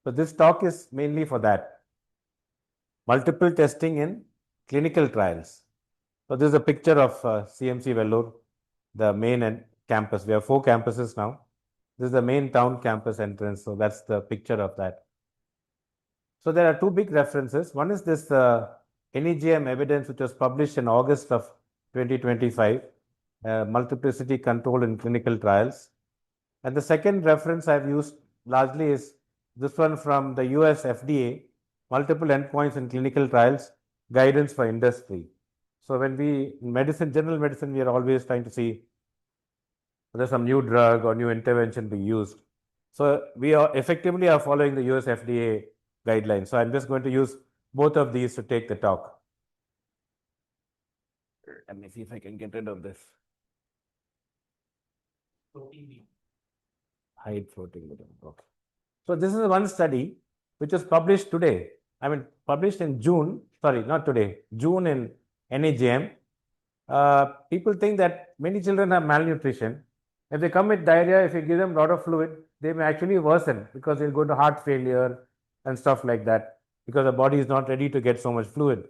So this talk is mainly for that. Multiple testing in clinical trials. So this is a picture of CMC Vellore, the main campus. We have 4 campuses now. This is the main town campus entrance. So that's the picture of that. So there are 2 big references. One is this NEGM evidence, which was published in August of 2025, multiplicity control in clinical trials. And the second reference I've used largely is this one from the US FDA, multiple endpoints in clinical trials, guidance for industry. So when we, in medicine, general medicine, we are always trying to see whether some new drug or new intervention be used. So we are effectively following the US FDA guidelines. So I'm just going to use both of these to take the talk. Let me see if I can get rid of this. Hide floating medium. Okay. So this is one study which was published today. I mean, published in June. Sorry, not today. June in NEGM. People think that many children have malnutrition. If they come with diarrhea, if you give them a lot of fluid, they may actually worsen because they'll go to heart failure and stuff like that because the body is not ready to get so much fluid.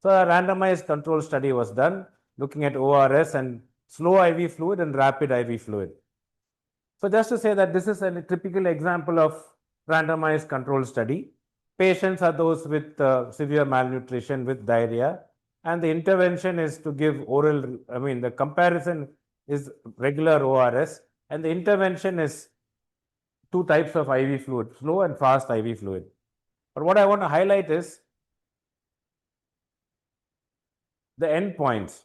So a randomized control study was done looking at ORS and slow IV fluid and rapid IV fluid. So just to say that this is a typical example of randomized control study. Patients are those with severe malnutrition with diarrhea, and the intervention is to give oral, the comparison is regular ORS, and the intervention is 2 types of IV fluid, slow and fast IV fluid. But what I want to highlight is the endpoints.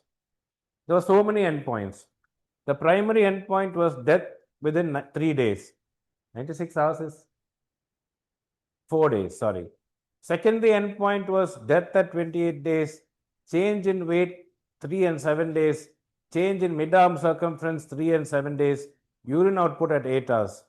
There were so many endpoints. The primary endpoint was death within 3 days. 96 hours is 4 days, sorry. Secondary endpoint was death at 28 days, change in weight 3 and 7 days, change in mid-arm circumference 3 and 7 days, urine output at 8 hours.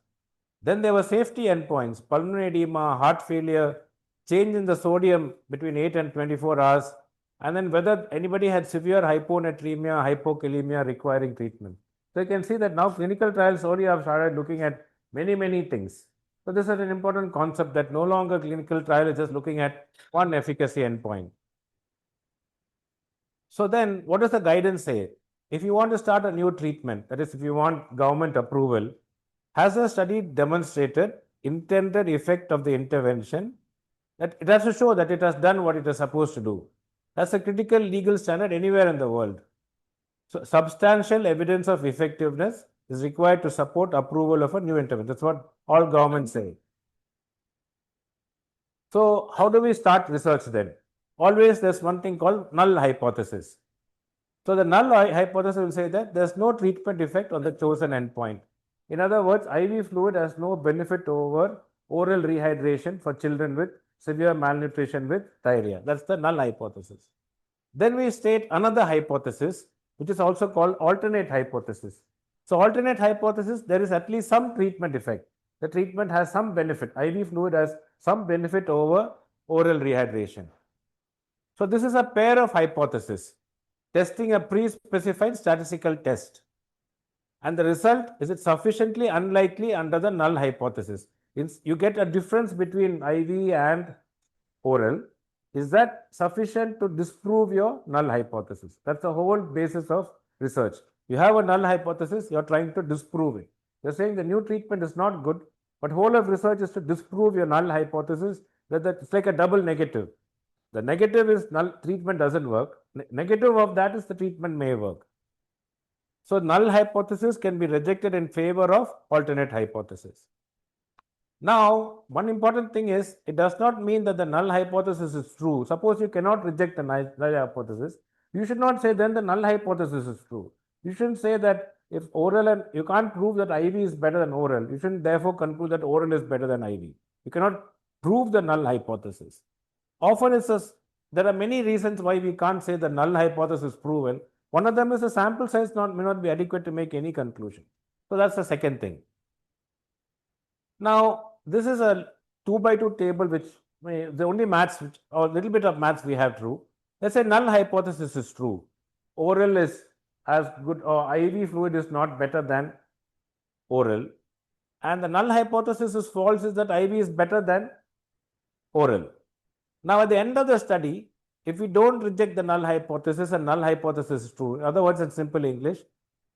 Then there were safety endpoints, pulmonary edema, heart failure, change in the sodium between 8 and 24 hours, and then whether anybody had severe hyponatremia, hypokalemia requiring treatment. So you can see that now clinical trials only have started looking at many things. So this is an important concept that no longer clinical trial is just looking at one efficacy endpoint. So then what does the guidance say? If you want to start a new treatment, that is if you want government approval, has a study demonstrated intended effect of the intervention? That it has to show that it has done what it is supposed to do. That's a critical legal standard anywhere in the world. So substantial evidence of effectiveness is required to support approval of a new intervention. That's what all governments say. So how do we start research then? Always there's one thing called null hypothesis. So the null hypothesis will say that there's no treatment effect on the chosen endpoint. In other words, IV fluid has no benefit over oral rehydration for children with severe malnutrition with diarrhea. That's the null hypothesis. Then we state another hypothesis, which is also called alternate hypothesis. So alternate hypothesis, there is at least some treatment effect. The treatment has some benefit. IV fluid has some benefit over oral rehydration. So this is a pair of hypotheses, testing a pre-specified statistical test. And the result, is it sufficiently unlikely under the null hypothesis? You get a difference between IV and oral. Is that sufficient to disprove your null hypothesis? That's the whole basis of research. You have a null hypothesis, you're trying to disprove it. You're saying the new treatment is not good, but whole of research is to disprove your null hypothesis. That it's like a double negative. The negative is null treatment doesn't work. Negative of that is the treatment may work. So null hypothesis can be rejected in favor of alternate hypothesis. Now, one important thing is, it does not mean that the null hypothesis is true. Suppose you cannot reject the null hypothesis, you should not say then the null hypothesis is true. You shouldn't say that if oral and you can't prove that IV is better than oral, you shouldn't therefore conclude that oral is better than IV. You cannot prove the null hypothesis. Often there are many reasons why we can't say the null hypothesis is proven. One of them is the sample size may not be adequate to make any conclusion. So that's the second thing. Now, this is a 2x2 table, which the only maths, or a little bit of maths we have true. Let's say null hypothesis is true. Oral is as good, or IV fluid is not better than oral. And the null hypothesis is false, is that IV is better than oral. Now, at the end of the study, if we don't reject the null hypothesis and null hypothesis is true, in other words, in simple English,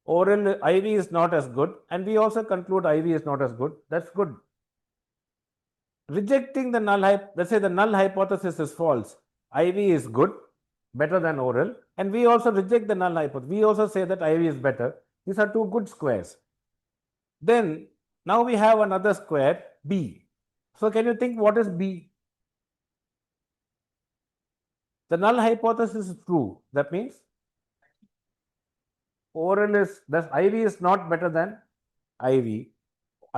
oral IV is not as good, and we also conclude IV is not as good, that's good. Rejecting the null let's say the null hypothesis is false, IV is good, better than oral, and we also reject the null hypothesis. We also say that IV is better. These are two good squares. Then, now we have another square, B. So, can you think what is B? The null hypothesis is true. That means oral is, thus IV is not better than IV.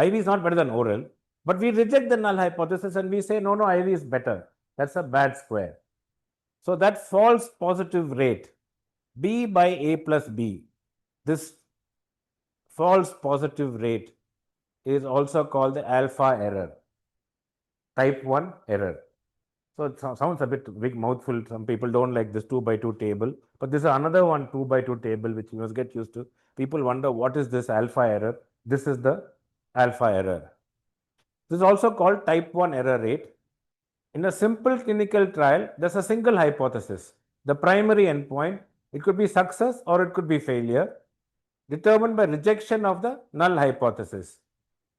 IV is not better than oral. But we reject the null hypothesis and we say, no, IV is better. That's a bad square. So that false positive rate, B by A plus B, this false positive rate is also called the alpha error, type 1 error. So it sounds a bit big mouthful. Some people don't like this 2 by 2 table, but this is another one 2 by 2 table which you must get used to. People wonder what is this alpha error? This is the alpha error. This is also called type 1 error rate. In a simple clinical trial, there's a single hypothesis. The primary endpoint, it could be success or it could be failure, determined by rejection of the null hypothesis.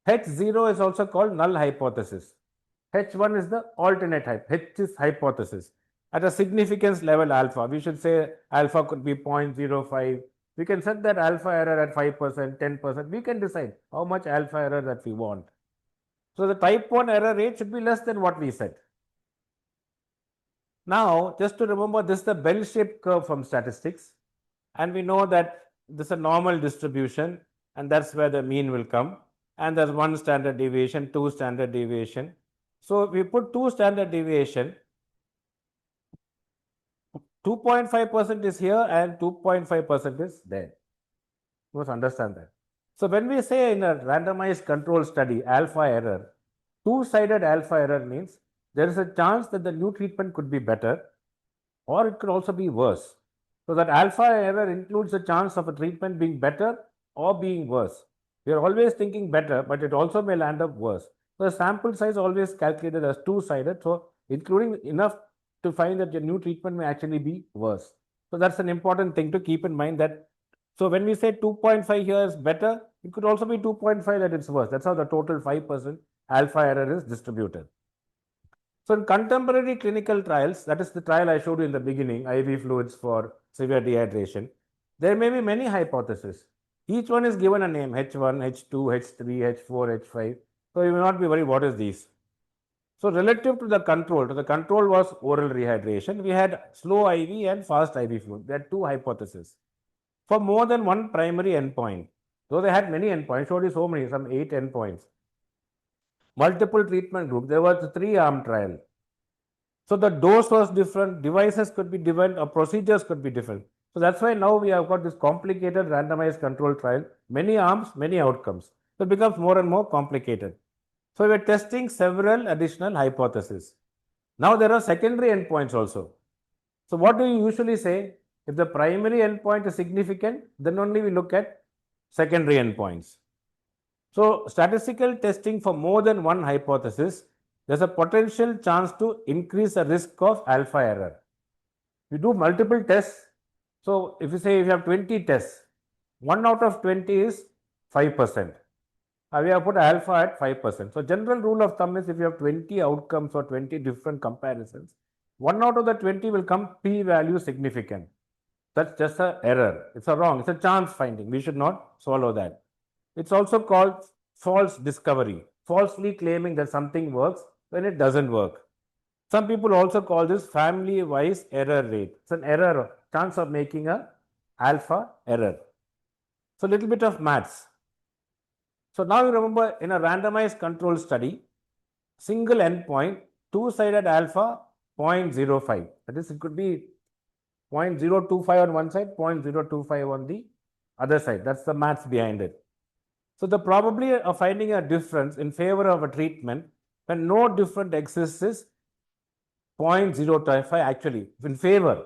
H0 is also called null hypothesis. H1 is the alternate H is hypothesis. At a significance level alpha, we should say alpha could be 0.05. We can set that alpha error at 5%, 10%. We can decide how much alpha error that we want. So the type 1 error rate should be less than what we set. Now, just to remember, this is the bell-shaped curve from statistics. And we know that this is a normal distribution, and that's where the mean will come. And there's 1 standard deviation, 2 standard deviation. So we put 2 standard deviation, 2.5% is here and 2.5% is there. You must understand that. So when we say in a randomized control study, alpha error, two-sided alpha error means there is a chance that the new treatment could be better or it could also be worse. So that alpha error includes the chance of a treatment being better or being worse. We are always thinking better, but it also may land up worse. So the sample size always calculated as two-sided, so including enough to find that your new treatment may actually be worse. So that's an important thing to keep in mind that, so when we say 2.5 here is better, it could also be 2.5 that it's worse. That's how the total 5% alpha error is distributed. So in contemporary clinical trials, that is the trial I showed you in the beginning, IV fluids for severe dehydration, there may be many hypotheses. Each one is given a name, H1, H2, H3, H4, H5. So you will not be worried what is these. So relative to the control was oral rehydration. We had slow IV and fast IV fluid. There are two hypotheses. For more than one primary endpoint, though they had many endpoints, showed you so many, some 8 endpoints. Multiple treatment group, there was a 3-arm trial. So the dose was different, devices could be different, or procedures could be different. So that's why now we have got this complicated randomized control trial, many arms, many outcomes. So it becomes more and more complicated. So we are testing several additional hypotheses. Now there are secondary endpoints also. So what do you usually say? If the primary endpoint is significant, then only we look at secondary endpoints. So statistical testing for more than one hypothesis, there's a potential chance to increase the risk of alpha error. We do multiple tests. So if you say if you have 20 tests, 1 out of 20 is 5%. We have put alpha at 5%. So general rule of thumb is if you have 20 outcomes or 20 different comparisons, 1 out of the 20 will come p-value significant. That's just an error. It's a wrong. It's a chance finding. We should not swallow that. It's also called false discovery, falsely claiming that something works when it doesn't work. Some people also call this family-wise error rate. It's an error, chance of making a alpha error. So a little bit of maths. So now you remember in a randomized control study, single endpoint, two-sided alpha 0.05. That is, it could be 0.025 on one side, 0.025 on the other side. That's the maths behind it. So the probability of finding a difference in favor of a treatment when no difference exists is 0.025 actually in favor.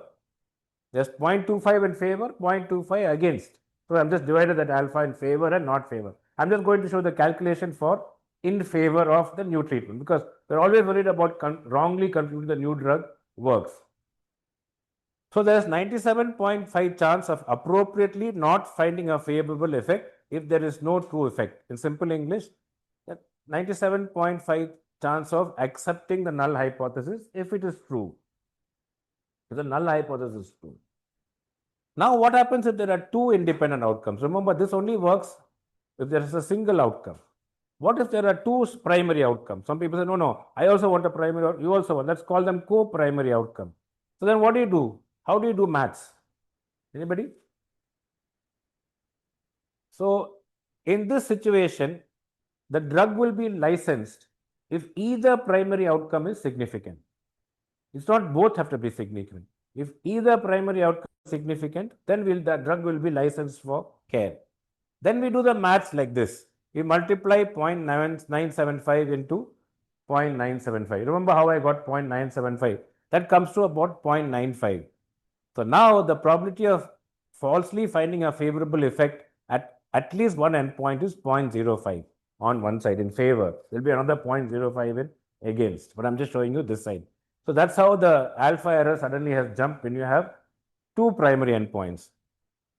There's 0.25 in favor, 0.25 against. So I'm just divided that alpha in favor and not favor. I'm just going to show the calculation for in favor of the new treatment, because we're always worried about wrongly concluding the new drug works. So there's 97.5 chance of appropriately not finding a favorable effect if there is no true effect. In simple English, 97.5 chance of accepting the null hypothesis if it is true. If the null hypothesis is true. Now, what happens if there are two independent outcomes? Remember, this only works if there is a single outcome. What if there are two primary outcomes? Some people say, no, I also want a primary outcome. You also want. Let's call them co-primary outcome. So then what do you do? How do you do maths? Anybody? So in this situation, the drug will be licensed if either primary outcome is significant. It's not both have to be significant. If either primary outcome is significant, then the drug will be licensed for care. Then we do the maths like this. We multiply 0.975 into 0.975. Remember how I got 0.975? That comes to about 0.95. So now the probability of falsely finding a favorable effect at least one endpoint is 0.05 on one side in favor. There will be another 0.05 in against, but I'm just showing you this side. So that's how the alpha error suddenly has jumped when you have two primary endpoints.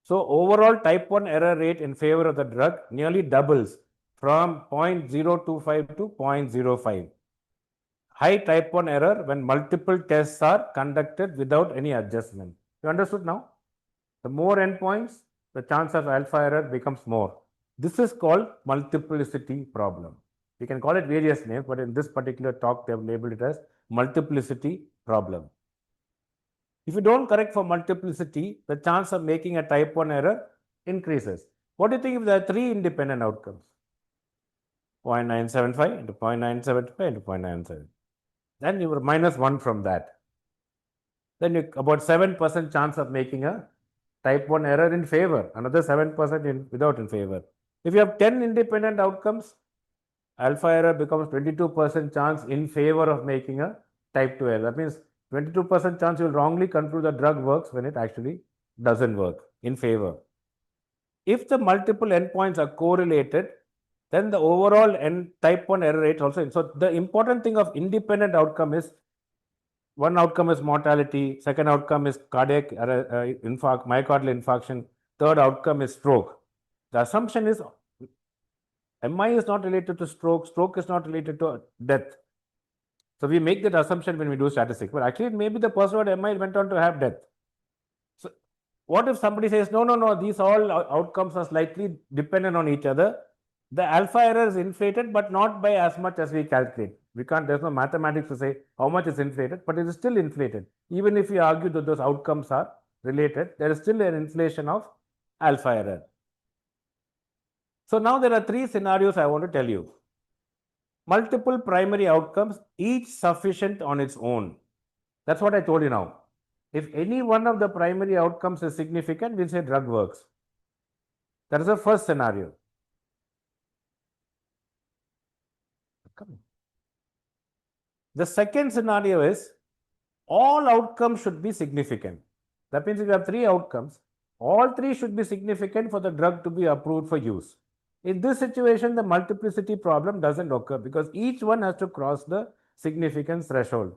So overall type 1 error rate in favor of the drug nearly doubles from 0.025 to 0.05. High type 1 error when multiple tests are conducted without any adjustment. You understood now? The more endpoints, the chance of alpha error becomes more. This is called multiplicity problem. We can call it various names, but in this particular talk, they have labeled it as multiplicity problem. If you don't correct for multiplicity, the chance of making a type 1 error increases. What do you think if there are three independent outcomes? 0.975 into 0.975 into 0.97. Then you were minus 1 from that. Then you about 7% chance of making a type 1 error in favor, another 7% without in favor. If you have 10 independent outcomes, alpha error becomes 22% chance in favor of making a type 2 error. That means 22% chance you will wrongly conclude the drug works when it actually doesn't work in favor. If the multiple endpoints are correlated, then the overall type 1 error rate also. So the important thing of independent outcome is one outcome is mortality, second outcome is cardiac infarct, myocardial infarction, third outcome is stroke. The assumption is MI is not related to stroke, stroke is not related to death. So we make that assumption when we do statistics, but actually maybe the person who had MI went on to have death. So what if somebody says, no, these all outcomes are slightly dependent on each other? The alpha error is inflated, but not by as much as we calculate. We can't, there's no mathematics to say how much is inflated, but it is still inflated. Even if we argue that those outcomes are related, there is still an inflation of alpha error. So now there are three scenarios I want to tell you. Multiple primary outcomes, each sufficient on its own. That's what I told you now. If any one of the primary outcomes is significant, we'll say drug works. That is the first scenario. The second scenario is all outcomes should be significant. That means if you have three outcomes, all three should be significant for the drug to be approved for use. In this situation, the multiplicity problem doesn't occur because each one has to cross the significance threshold.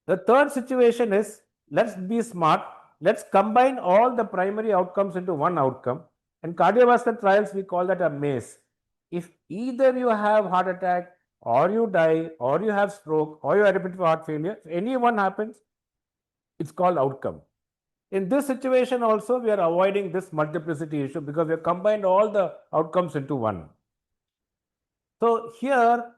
The third situation is, let's be smart, let's combine all the primary outcomes into one outcome. In cardiovascular trials, we call that a MACE. If either you have heart attack, or you die, or you have stroke, or you have repeated heart failure, if any one happens, it's called outcome. In this situation also, we are avoiding this multiplicity issue because we have combined all the outcomes into one. So here,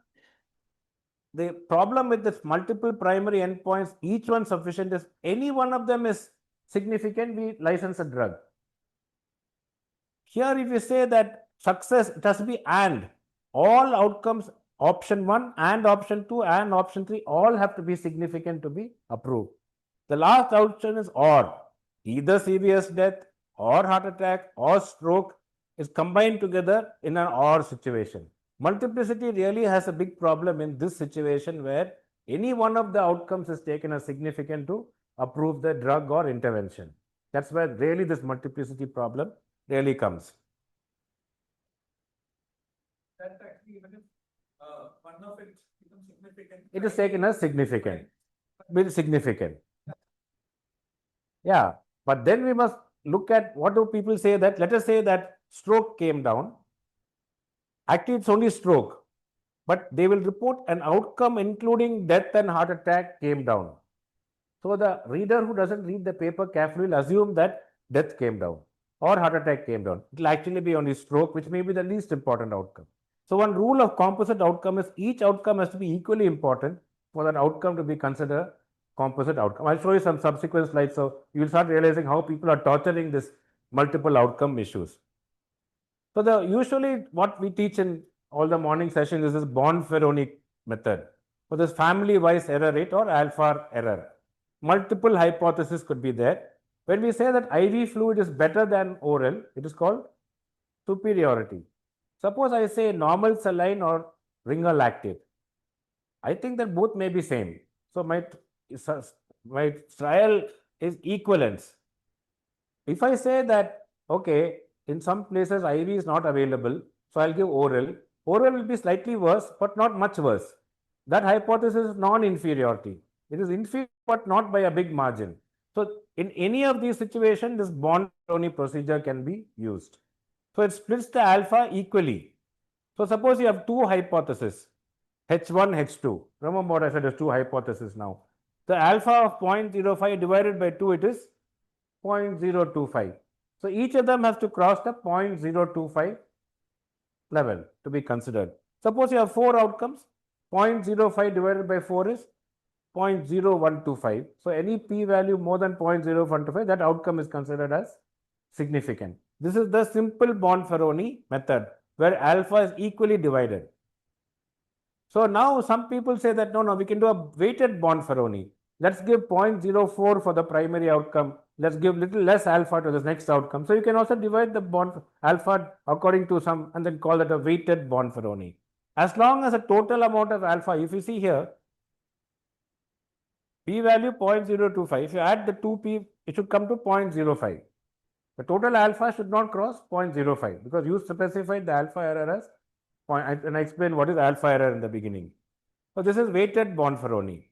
the problem with this multiple primary endpoints, each one sufficient, is any one of them is significant, we license a drug. Here, if you say that success, it has to be and. All outcomes, option 1 and option 2 and option 3, all have to be significant to be approved. The last option is or. Either serious death or heart attack or stroke is combined together in an or situation. Multiplicity really has a big problem in this situation where any one of the outcomes is taken as significant to approve the drug or intervention. That's where really this multiplicity problem really comes. that actually even if one of it becomes significant, it is taken as significant, with significant. Yeah, but then we must look at what do people say that, let us say that stroke came down. Actually, it's only stroke, but they will report an outcome including death and heart attack came down. So the reader who doesn't read the paper carefully will assume that death came down or heart attack came down. It will actually be only stroke, which may be the least important outcome. So one rule of composite outcome is each outcome has to be equally important for that outcome to be considered composite outcome. I'll show you some subsequent slides, so you will start realizing how people are torturing this multiple outcome issues. So usually what we teach in all the morning sessions is this Bonferroni method. So this family-wise error rate or alpha error. Multiple hypotheses could be there. When we say that IV fluid is better than oral, it is called superiority. Suppose I say normal saline or ringer lactate. I think that both may be same. So my trial is equivalence. If I say that, okay, in some places IV is not available, so I'll give oral. Oral will be slightly worse, but not much worse. That hypothesis is non-inferiority. It is inferior, but not by a big margin. So in any of these situations, this Bonferroni procedure can be used. So it splits the alpha equally. So suppose you have two hypotheses, H1, H2. Remember what I said, there's two hypotheses now. The alpha of 0.05 divided by 2, it is 0.025. So each of them has to cross the 0.025 level to be considered. Suppose you have four outcomes, 0.05 divided by 4 is 0.0125. So any p-value more than 0.0125, that outcome is considered as significant. This is the simple Bonferroni method where alpha is equally divided. So now some people say that no, we can do a weighted Bonferroni. Let's give 0.04 for the primary outcome. Let's give little less alpha to this next outcome. So you can also divide the alpha according to some and then call it a weighted Bonferroni. As long as the total amount of alpha, if you see here, p-value 0.025, if you add the 2p, it should come to 0.05. The total alpha should not cross 0.05 because you specified the alpha error as and I explained what is alpha error in the beginning. So this is weighted Bonferroni.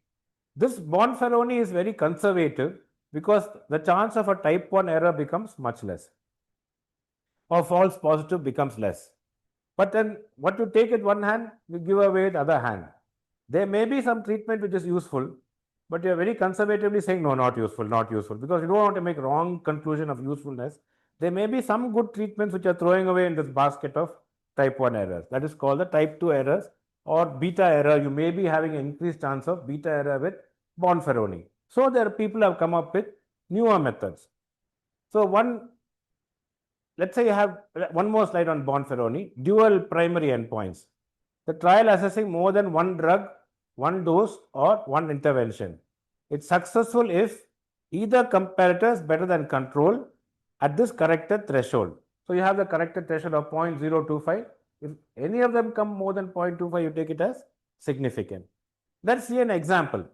This Bonferroni is very conservative because the chance of a type 1 error becomes much less or false positive becomes less. But then what you take at one hand, you give away the other hand. There may be some treatment which is useful, but you are very conservatively saying no, not useful, because you don't want to make wrong conclusion of usefulness. There may be some good treatments which are throwing away in this basket of type 1 errors. That is called the type 2 errors or beta error. You may be having an increased chance of beta error with Bonferroni. So there are people have come up with newer methods. So let's say you have one more slide on Bonferroni, dual primary endpoints. The trial assessing more than one drug, one dose or one intervention. It's successful if either comparator is better than control at this corrected threshold. So you have the corrected threshold of 0.025. If any of them come more than 0.25, you take it as significant. Let's see an example.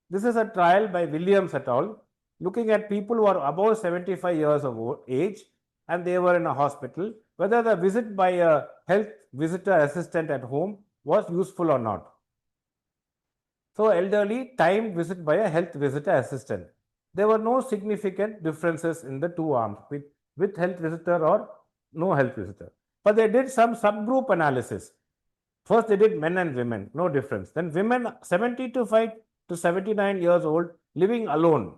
This is a trial by Williams et al. Looking at people who are above 75 years of age and they were in a hospital, whether the visit by a health visitor assistant at home was useful or not. So elderly timed visit by a health visitor assistant. There were no significant differences in the two arms with health visitor or no health visitor. But they did some subgroup analysis. First they did men and women, no difference. Then women 75 to 79 years old living alone.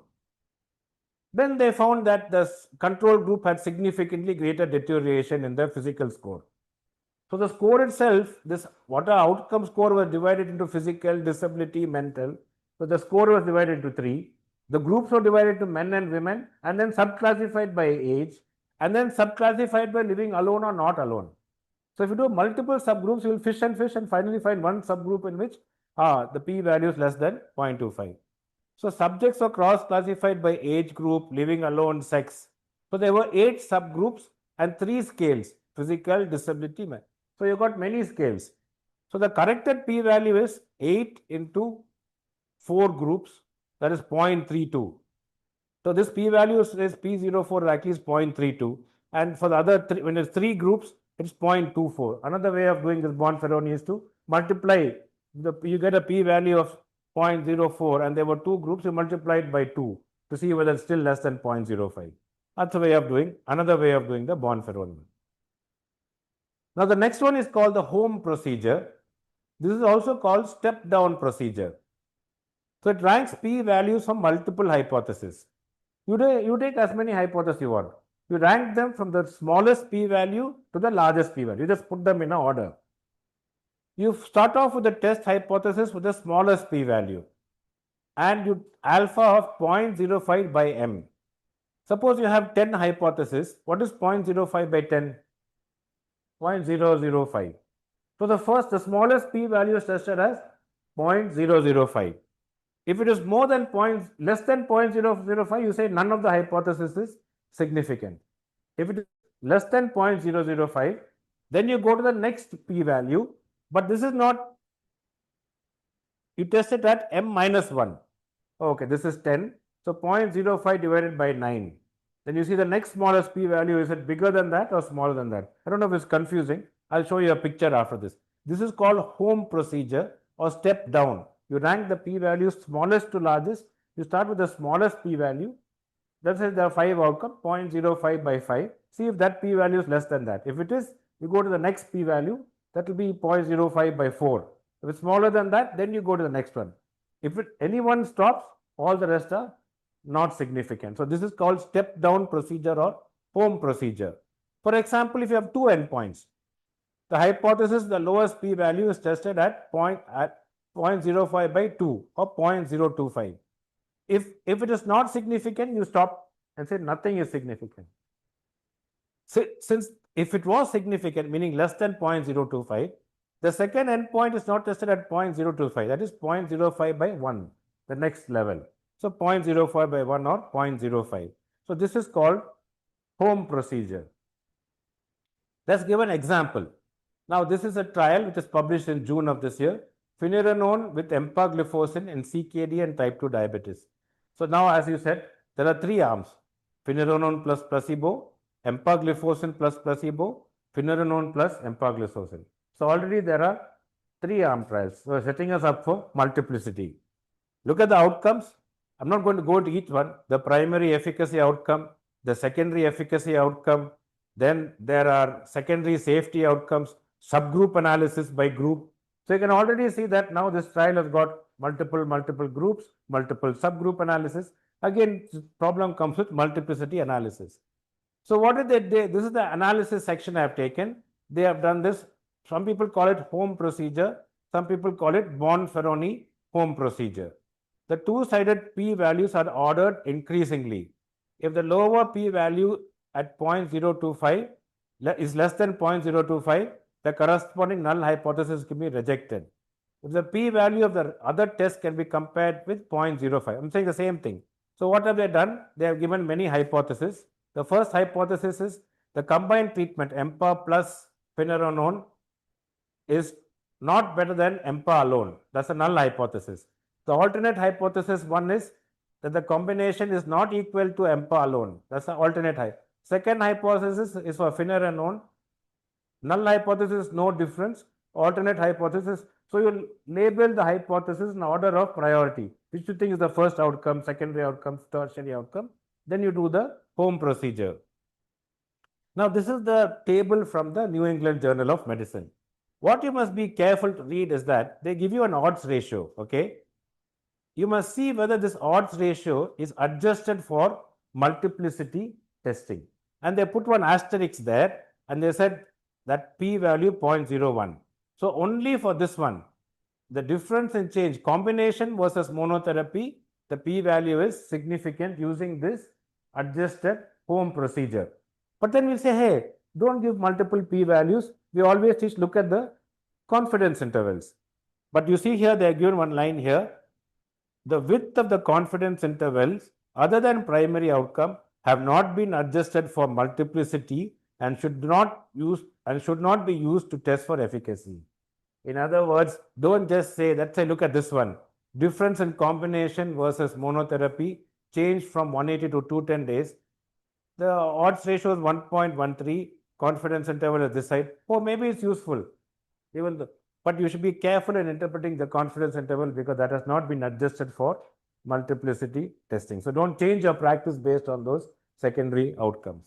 Then they found that the control group had significantly greater deterioration in their physical score. So the score itself, this what our outcome score was divided into physical, disability, mental. So the score was divided into 3. The groups were divided into men and women and then subclassified by age and then subclassified by living alone or not alone. So if you do multiple subgroups, you will fish and finally find one subgroup in which the p-value is less than 0.25. So subjects were cross-classified by age group, living alone, sex. So there were 8 subgroups and 3 scales, physical, disability, mental. So you got many scales. So the corrected p-value is 8 into 4 groups, that is 0.32. So this p-value is p04 actually is 0.32. And for the other 3, when there's 3 groups, it's 0.24. Another way of doing this Bonferroni is to multiply, you get a p-value of 0.04 and there were two groups, you multiply it by 2 to see whether it's still less than 0.05. That's a way of doing, another way of doing the Bonferroni. Now the next one is called the home procedure. This is also called step-down procedure. So it ranks p-values from multiple hypotheses. You take as many hypotheses you want. You rank them from the smallest p-value to the largest p-value. You just put them in an order. You start off with the test hypothesis with the smallest p-value and you alpha of 0.05 by m. Suppose you have 10 hypotheses. What is 0.05 by 10? 0.005. So the smallest p-value is tested as 0.005. If it is less than 0.005, you say none of the hypothesis is significant. If it is less than 0.005, then you go to the next p-value, but this is not, you test it at m minus 1. Okay, this is 10. So 0.05 divided by 9. Then you see the next smallest p-value, is it bigger than that or smaller than that? I don't know if it's confusing. I'll show you a picture after this. This is called home procedure or step down. You rank the p-values smallest to largest. You start with the smallest p-value. Let's say there are 5 outcomes, 0.05 by 5. See if that p-value is less than that. If it is, you go to the next p-value. That will be 0.05 by 4. If it's smaller than that, then you go to the next one. If any one stops, all the rest are not significant. So this is called step down procedure or home procedure. For example, if you have 2 endpoints, the hypothesis, the lowest p-value is tested at 0.05 by 2 or 0.025. If it is not significant, you stop and say nothing is significant. Since if it was significant, meaning less than 0.025, the second endpoint is not tested at 0.025, that is 0.05 by 1, the next level. So 0.05 by 1 or 0.05. So this is called home procedure. Let's give an example. Now this is a trial which is published in June of this year. Finerenone with empagliflozin in CKD and type 2 diabetes. So now, as you said, there are 3 arms: finerenone plus placebo, empagliflozin plus placebo, finerenone plus empagliflozin. So already there are 3 arm trials. So setting us up for multiplicity. Look at the outcomes. I'm not going to go to each one. The primary efficacy outcome, the secondary efficacy outcome, then there are secondary safety outcomes, subgroup analysis by group. So you can already see that now this trial has got multiple groups, multiple subgroup analysis. Again, problem comes with multiplicity analysis. So what did they do? This is the analysis section I have taken. They have done this. Some people call it home procedure. Some people call it Bonferroni home procedure. The two-sided p-values are ordered increasingly. If the lower p-value at 0.025 is less than 0.025, the corresponding null hypothesis can be rejected. If the p-value of the other test can be compared with 0.05, I'm saying the same thing. So what have they done? They have given many hypotheses. The first hypothesis is the combined treatment EMPA plus finerenone is not better than EMPA alone. That's a null hypothesis. The alternate hypothesis one is that the combination is not equal to EMPA alone. That's the alternate hypothesis. Second hypothesis is for finerenone. Null hypothesis, no difference. Alternate hypothesis. So you label the hypothesis in order of priority. Which you think is the first outcome, secondary outcome, tertiary outcome. Then you do the home procedure. Now this is the table from the New England Journal of Medicine. What you must be careful to read is that they give you an odds ratio. Okay. You must see whether this odds ratio is adjusted for multiplicity testing. And they put one asterisk there and they said that p-value 0.01. So only for this one, the difference in change, combination versus monotherapy, the p-value is significant using this adjusted home procedure. But then we'll say, hey, don't give multiple p-values. We always teach, look at the confidence intervals. But you see here, they are given one line here. The width of the confidence intervals other than primary outcome have not been adjusted for multiplicity and should not be used to test for efficacy. In other words, don't just say, let's say, look at this one. Difference in combination versus monotherapy changed from 180 to 210 days. The odds ratio is 1.13. confidence interval is this side. Oh, maybe it's useful. But you should be careful in interpreting the confidence interval because that has not been adjusted for multiplicity testing. So don't change your practice based on those secondary outcomes.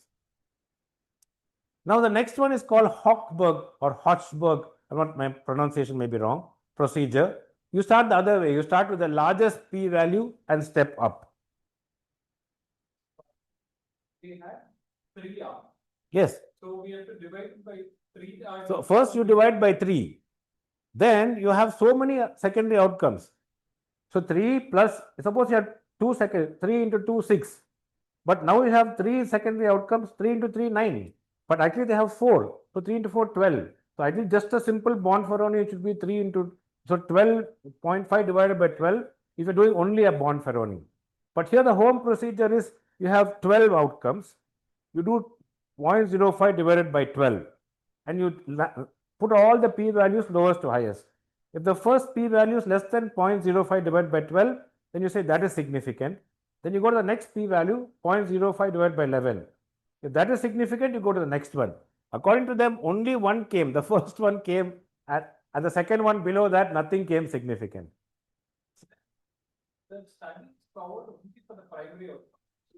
Now the next one is called Hochberg or Hochberg. My pronunciation may be wrong. Procedure. You start the other way. You start with the largest p-value and step up. We have 3 arms. Yes. So we have to divide by 3. So first you divide by 3. Then you have so many secondary outcomes. So 3 plus, suppose you have 3 into 2, 6. But now you have 3 secondary outcomes, 3 into 3, 9. But actually they have 4. So 3 into 4, 12. So I think just a simple Bonferroni, it should be 3 into, so 12.5 divided by 12 if you're doing only a Bonferroni. But here the home procedure is you have 12 outcomes. You do 0.05 divided by 12 and you put all the p-values lowest to highest. If the first p-value is less than 0.05 divided by 12, then you say that is significant. Then you go to the next p-value, 0.05 divided by 11. If that is significant, you go to the next one. According to them, only one came. The first one came, and the second one below that, nothing came significant. The study is powered only for the primary outcome.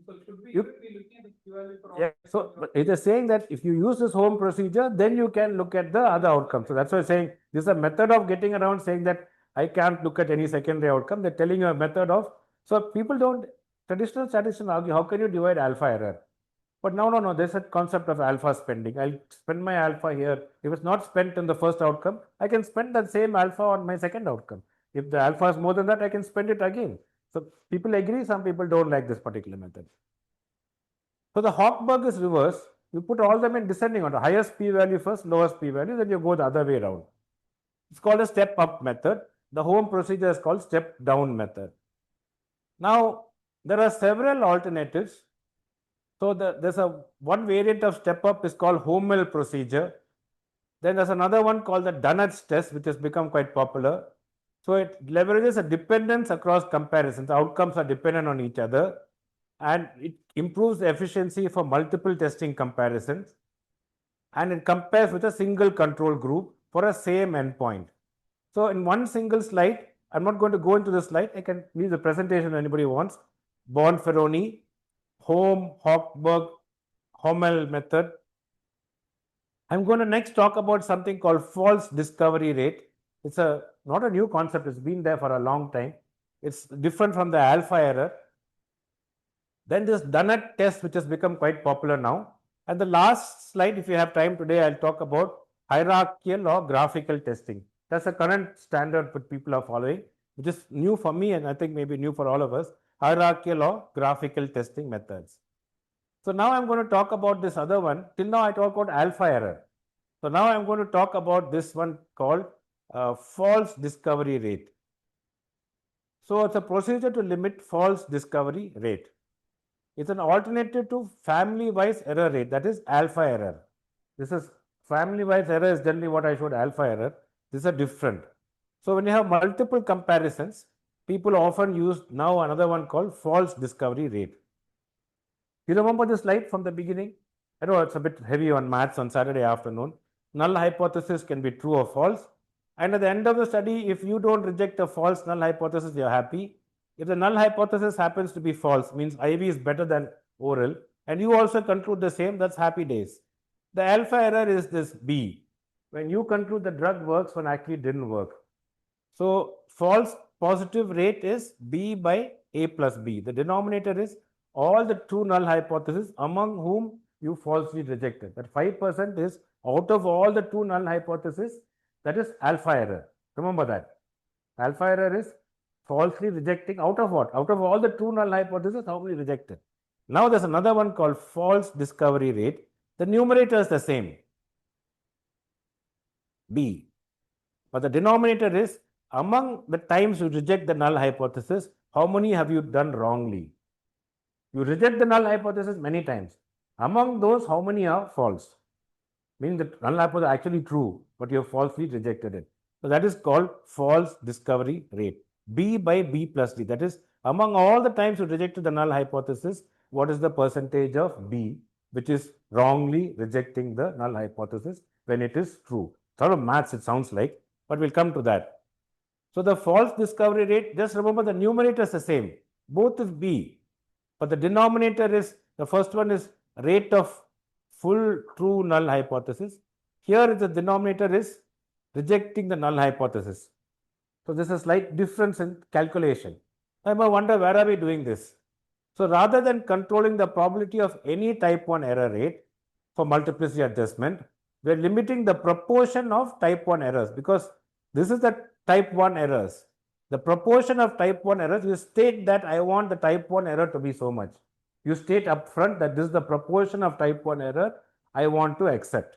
So should we be looking at the p-value for all? Yeah, so it is saying that if you use this home procedure, then you can look at the other outcomes. So that's why I'm saying this is a method of getting around saying that I can't look at any secondary outcome. They're telling you a method of, so people don't, traditional statisticians argue, how can you divide alpha error? But no, there's a concept of alpha spending. I'll spend my alpha here. If it's not spent in the first outcome, I can spend that same alpha on my second outcome. If the alpha is more than that, I can spend it again. So people agree, some people don't like this particular method. So the Hochberg is reverse. You put all them in descending order. Highest p-value first, lowest p-value, then you go the other way around. It's called a step-up method. The home procedure is called step-down method. Now, there are several alternatives. So there's one variant of step-up is called Homel procedure. Then there's another one called the Dunnett's test, which has become quite popular. So it leverages a dependence across comparisons. The outcomes are dependent on each other, and it improves the efficiency for multiple testing comparisons, and it compares with a single control group for a same endpoint. So in one single slide, I'm not going to go into the slide. I can leave the presentation if anybody wants. Bonferroni, Home, Hochberg, Homel method. I'm going to next talk about something called false discovery rate. It's not a new concept. It's been there for a long time. It's different from the alpha error. Then this Dunnett test, which has become quite popular now. And the last slide, if you have time today, I'll talk about hierarchical or graphical testing. That's the current standard that people are following, which is new for me and I think maybe new for all of us, hierarchical or graphical testing methods. So now I'm going to talk about this other one. Till now I talked about alpha error. So now I'm going to talk about this one called false discovery rate. So it's a procedure to limit false discovery rate. It's an alternative to family-wise error rate, that is alpha error. This is family-wise error is generally what I showed alpha error. These are different. So when you have multiple comparisons, people often use now another one called false discovery rate. You remember this slide from the beginning? I know it's a bit heavy on maths on Saturday afternoon. Null hypothesis can be true or false. And at the end of the study, if you don't reject a false null hypothesis, you're happy. If the null hypothesis happens to be false, means IV is better than oral, and you also conclude the same, that's happy days. The alpha error is this B, when you conclude the drug works when actually didn't work. So false positive rate is B by A plus B. The denominator is all the true null hypotheses among whom you falsely rejected. That 5% is out of all the true null hypotheses, that is alpha error. Remember that. Alpha error is falsely rejecting out of what? Out of all the true null hypotheses, how many rejected? Now there's another one called false discovery rate. The numerator is the same, B. But the denominator is among the times you reject the null hypothesis, how many have you done wrongly? You reject the null hypothesis many times. Among those, how many are false? Meaning the null hypothesis is actually true, but you have falsely rejected it. So that is called false discovery rate. B by B plus D. That is, among all the times you rejected the null hypothesis, what is the percentage of B? which is wrongly rejecting the null hypothesis when it is true. Sort of maths it sounds like, but we'll come to that. So the false discovery rate, just remember the numerator is the same. Both is B, but the denominator is, the first one is rate of full true null hypothesis. Here the denominator is rejecting the null hypothesis. So this is a slight difference in calculation. I might wonder, where are we doing this? So rather than controlling the probability of any type 1 error rate for multiplicity adjustment, we are limiting the proportion of type 1 errors, because this is the type 1 errors. The proportion of type 1 errors, you state that I want the type 1 error to be so much. You state upfront that this is the proportion of type 1 error I want to accept.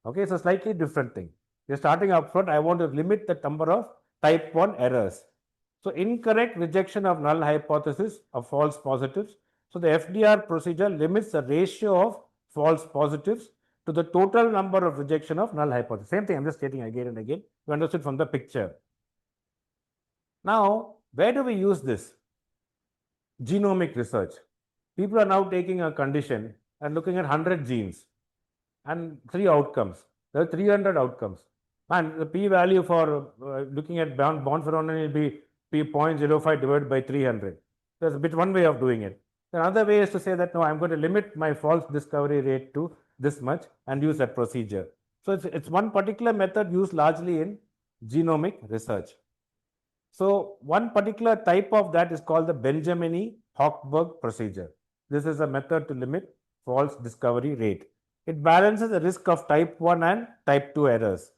Okay, it's a slightly different thing. You're starting upfront, I want to limit the number of type 1 errors. So incorrect rejection of null hypothesis of false positives. So the FDR procedure limits the ratio of false positives to the total number of rejection of null hypothesis. Same thing, I'm just stating again and again. You understood from the picture. Now, where do we use this? Genomic research. People are now taking a condition and looking at 100 genes and 3 outcomes. There are 300 outcomes. And the p-value for looking at bound phenomenon will be p.05 divided by 300. There's a bit one way of doing it. Another way is to say that, no, I'm going to limit my false discovery rate to this much and use that procedure. So it's one particular method used largely in genomic research. So one particular type of that is called the Benjamini-Hochberg procedure. This is a method to limit false discovery rate. It balances the risk of type 1 and type 2 errors.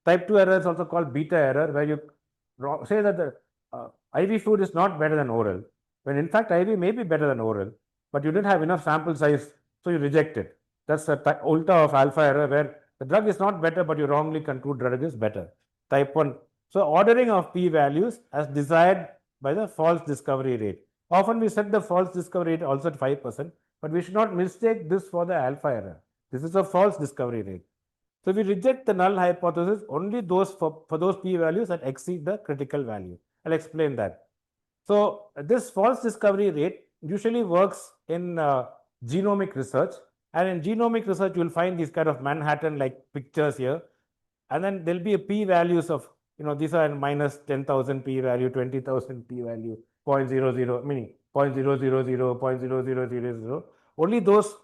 Type 2 error is also called beta error, where you say that the IV food is not better than oral, when in fact IV may be better than oral, but you didn't have enough sample size, so you reject it. That's the ulta of alpha error, where the drug is not better, but you wrongly conclude drug is better. Type 1. So ordering of p-values as desired by the false discovery rate. Often we set the false discovery rate also at 5%, but we should not mistake this for the alpha error. This is a false discovery rate. So we reject the null hypothesis only those for those p-values that exceed the critical value. I'll explain that. So this false discovery rate usually works in genomic research, and in genomic research you will find these kind of Manhattan-like pictures here, and then there'll be a p-values of, these are minus 10,000 p-value, 20,000 p-value, 0.00, meaning 0.000, 0.0000. Only those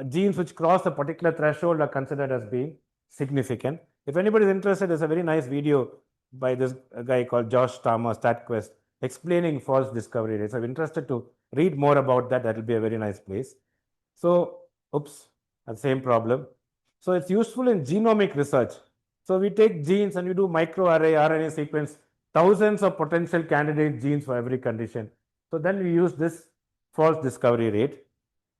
genes which cross a particular threshold are considered as being significant. If anybody is interested, there's a very nice video by this guy called Josh Starmer, StatQuest, explaining false discovery rates. I'm interested to read more about that. That will be a very nice place. So, the same problem. So it's useful in genomic research. So we take genes and we do microarray RNA sequence, thousands of potential candidate genes for every condition. So then we use this false discovery rate.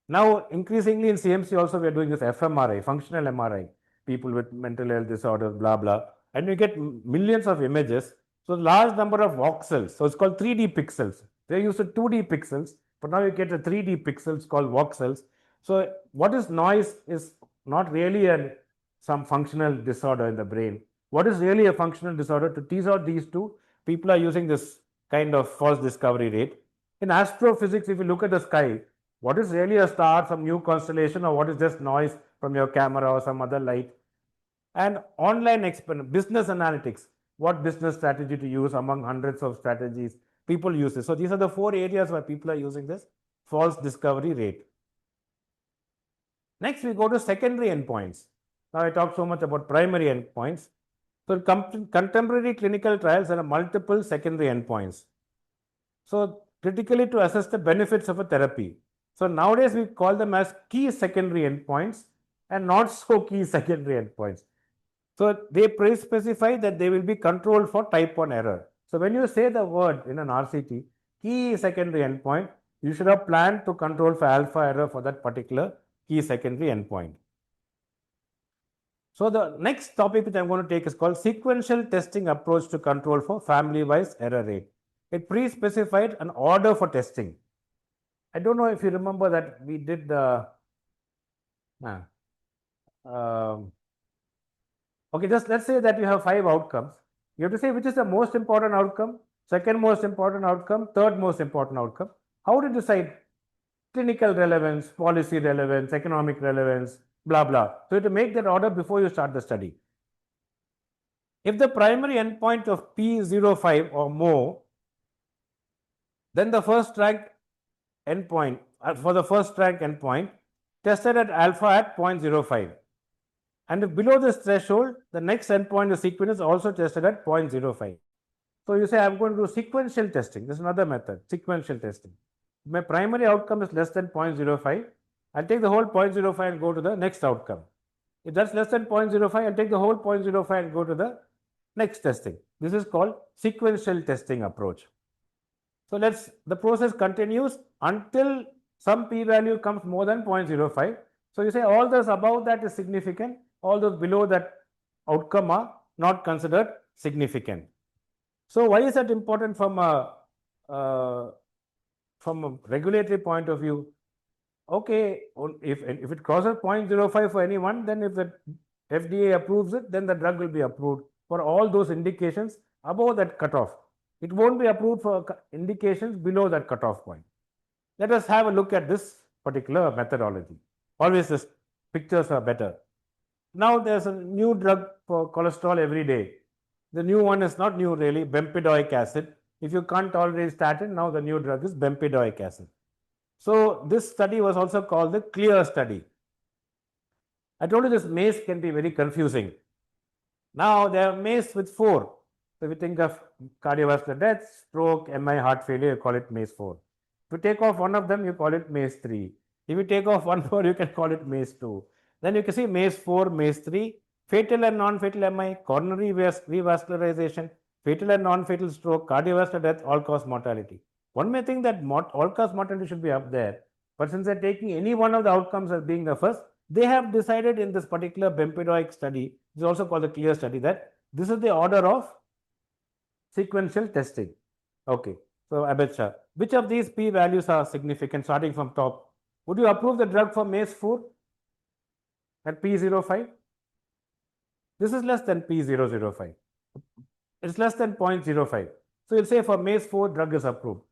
Now, increasingly in CMC also, we are doing this fMRI, functional MRI, people with mental health disorders, blah, blah. And we get millions of images. So large number of voxels. So it's called 3D pixels. They used to 2D pixels, but now you get a 3D pixels called voxels. So what is noise is not really some functional disorder in the brain. What is really a functional disorder? To tease out these two, people are using this kind of false discovery rate. In astrophysics, if you look at the sky, what is really a star, some new constellation, or what is just noise from your camera or some other light? And online experiment, business analytics, what business strategy to use among hundreds of strategies, people use this. So these are the 4 areas where people are using this false discovery rate. Next, we go to secondary endpoints. Now I talked so much about primary endpoints. So contemporary clinical trials there are multiple secondary endpoints. So critically to assess the benefits of a therapy. So nowadays we call them as key secondary endpoints and not so key secondary endpoints. So they specify that they will be controlled for type 1 error. So when you say the word in an RCT, key secondary endpoint, you should have planned to control for alpha error for that particular key secondary endpoint. So the next topic which I'm going to take is called sequential testing approach to control for family-wise error rate. It pre-specified an order for testing. I don't know if you remember that we did the okay, just let's say that you have 5 outcomes. You have to say which is the most important outcome, second most important outcome, third most important outcome. How to decide? clinical relevance, policy relevance, economic relevance, blah, blah. So you have to make that order before you start the study. If the primary endpoint of P05 or more, then the first rank endpoint, for the first rank endpoint, tested at alpha at 0.05. And if below this threshold, the next endpoint, the sequence is also tested at 0.05. So you say, I'm going to do sequential testing. This is another method, sequential testing. My primary outcome is less than 0.05. I'll take the whole 0.05 and go to the next outcome. If that's less than 0.05, I'll take the whole 0.05 and go to the next testing. This is called sequential testing approach. So the process continues until some p-value comes more than 0.05. So you say all those above that is significant, all those below that outcome are not considered significant. So why is that important from a regulatory point of view? Okay, if it crosses 0.05 for anyone, then if the FDA approves it, then the drug will be approved for all those indications above that cutoff. It won't be approved for indications below that cutoff point. Let us have a look at this particular methodology. Always the pictures are better. Now there's a new drug for cholesterol every day. The new one is not new really, bempedoic acid. If you can't tolerate statin, now the new drug is bempedoic acid. So this study was also called the CLEAR study. I told you this MACE can be very confusing. Now they have MACE with 4. So if you think of cardiovascular death, stroke, MI, heart failure, you call it MACE 4. If you take off one of them, you call it MACE 3. If you take off one more, you can call it MACE 2. Then you can see MACE 4, MACE 3, fatal and non-fatal MI, coronary revascularization, fatal and non-fatal stroke, cardiovascular death, all-cause mortality. One may think that all-cause mortality should be up there, but since they're taking any one of the outcomes as being the first, they have decided in this particular bempedoic study, which is also called the CLEAR study, that this is the order of sequential testing. Okay, so Abid Shah, which of these p-values are significant starting from top? Would you approve the drug for MACE 4 at P05? This is less than P005. It's less than 0.05. So you'll say for MACE 4, drug is approved.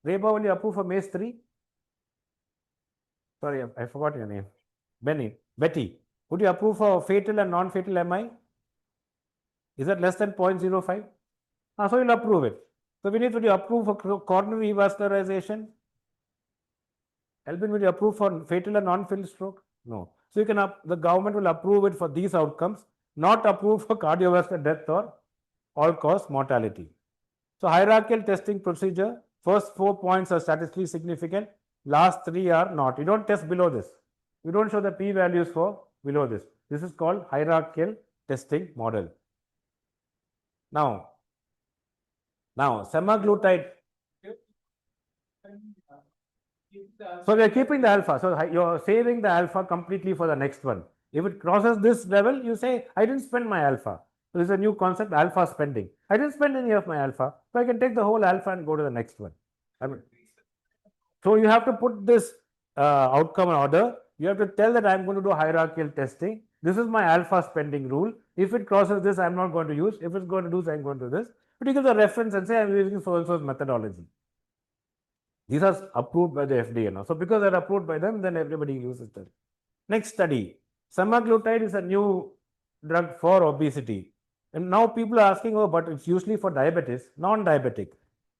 Reba, will you approve for MACE 3? Sorry, I forgot your name. Betty, would you approve for fatal and non-fatal MI? Is that less than 0.05? So you'll approve it. So Vinith, would you approve for coronary revascularization? Albin, will you approve for fatal and non-fatal stroke? No. So you can the government will approve it for these outcomes, not approve for cardiovascular death or all-cause mortality. So hierarchical testing procedure, first 4 points are statistically significant, last 3 are not. You don't test below this. You don't show the p-values for below this. This is called hierarchical testing model. Now semaglutide. So we are keeping the alpha. So you're saving the alpha completely for the next one. If it crosses this level, you say, I didn't spend my alpha. So this is a new concept, alpha spending. I didn't spend any of my alpha. So I can take the whole alpha and go to the next one. So you have to put this outcome in order. You have to tell that I'm going to do hierarchical testing. This is my alpha spending rule. If it crosses this, I'm not going to use. If it's going to do this, I'm going to do this. But you give the reference and say, I'm using so-and-so's methodology. These are approved by the FDA now. So because they're approved by them, then everybody uses them. Next study. Semaglutide is a new drug for obesity. And now people are asking, oh, but it's usually for diabetes, non-diabetic.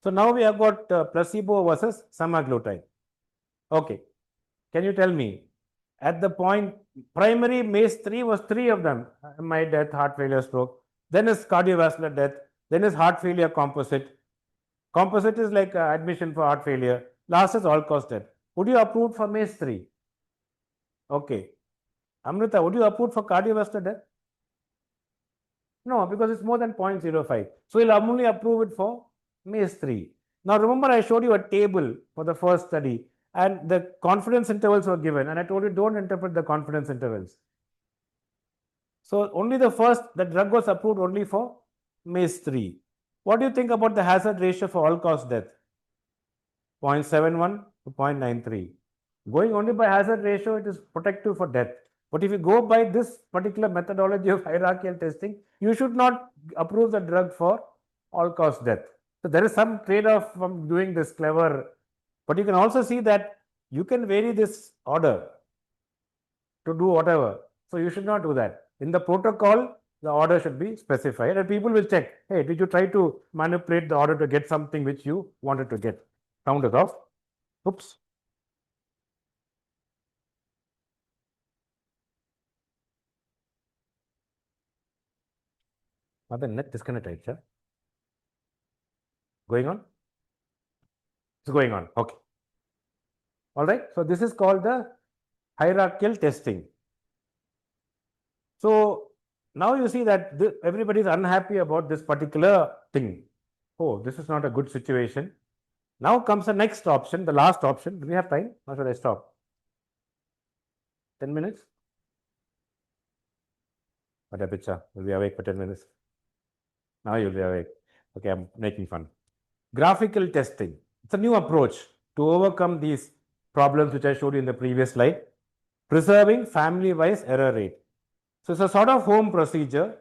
So now we have got placebo versus semaglutide. Okay. Can you tell me, at the point, primary MACE 3 was 3 of them. MI, death, heart failure, stroke. Then is cardiovascular death. Then is heart failure composite. Composite is like admission for heart failure. Last is all-cause death. Would you approve for MACE 3? Okay. Amrita, would you approve for cardiovascular death? No, because it's more than 0.05. So you'll only approve it for MACE 3. Now remember, I showed you a table for the first study and the confidence intervals were given, and I told you don't interpret the confidence intervals. So only the drug was approved only for MACE 3. What do you think about the hazard ratio for all-cause death? 0.71 to 0.93. Going only by hazard ratio, it is protective for death. But if you go by this particular methodology of hierarchical testing, you should not approve the drug for all-cause death. So there is some trade-off from doing this clever. But you can also see that you can vary this order to do whatever. So you should not do that. In the protocol, the order should be specified and people will check, hey, did you try to manipulate the order to get something which you wanted to get? Sound is off. Oops. The net disconnect, sir. Going on? It's going on. Okay. All right. So this is called the hierarchical testing. So now you see that everybody is unhappy about this particular thing. Oh, this is not a good situation. Now comes the next option, the last option. Do we have time? Or should I stop? 10 minutes? What a picture. Will be awake for 10 minutes. Now you'll be awake. Okay, I'm making fun. Graphical testing. It's a new approach to overcome these problems which I showed you in the previous slide. Preserving family-wise error rate. So it's a sort of home procedure.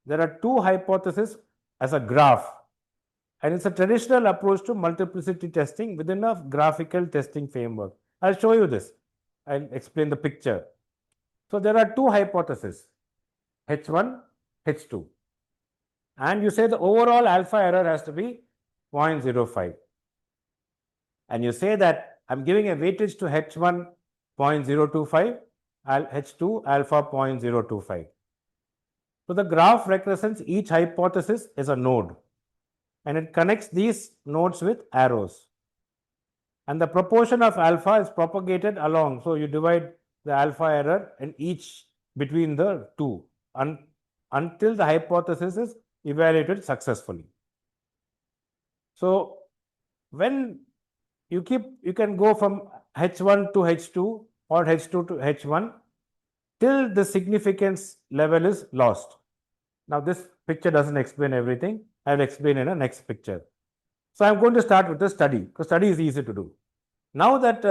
There are two hypotheses as a graph. And it's a traditional approach to multiplicity testing within a graphical testing framework. I'll show you this. I'll explain the picture. So there are two hypotheses, H1, H2. And you say the overall alpha error has to be 0.05. And you say that I'm giving a weightage to H1 0.025, H2 alpha 0.025. So the graph represents each hypothesis as a node. And it connects these nodes with arrows. And the proportion of alpha is propagated along. So you divide the alpha error in each between the two until the hypothesis is evaluated successfully. So when you can go from H1 to H2 or H2 to H1 till the significance level is lost. Now this picture doesn't explain everything. I will explain in a next picture. So I'm going to start with the study, because study is easy to do. Now that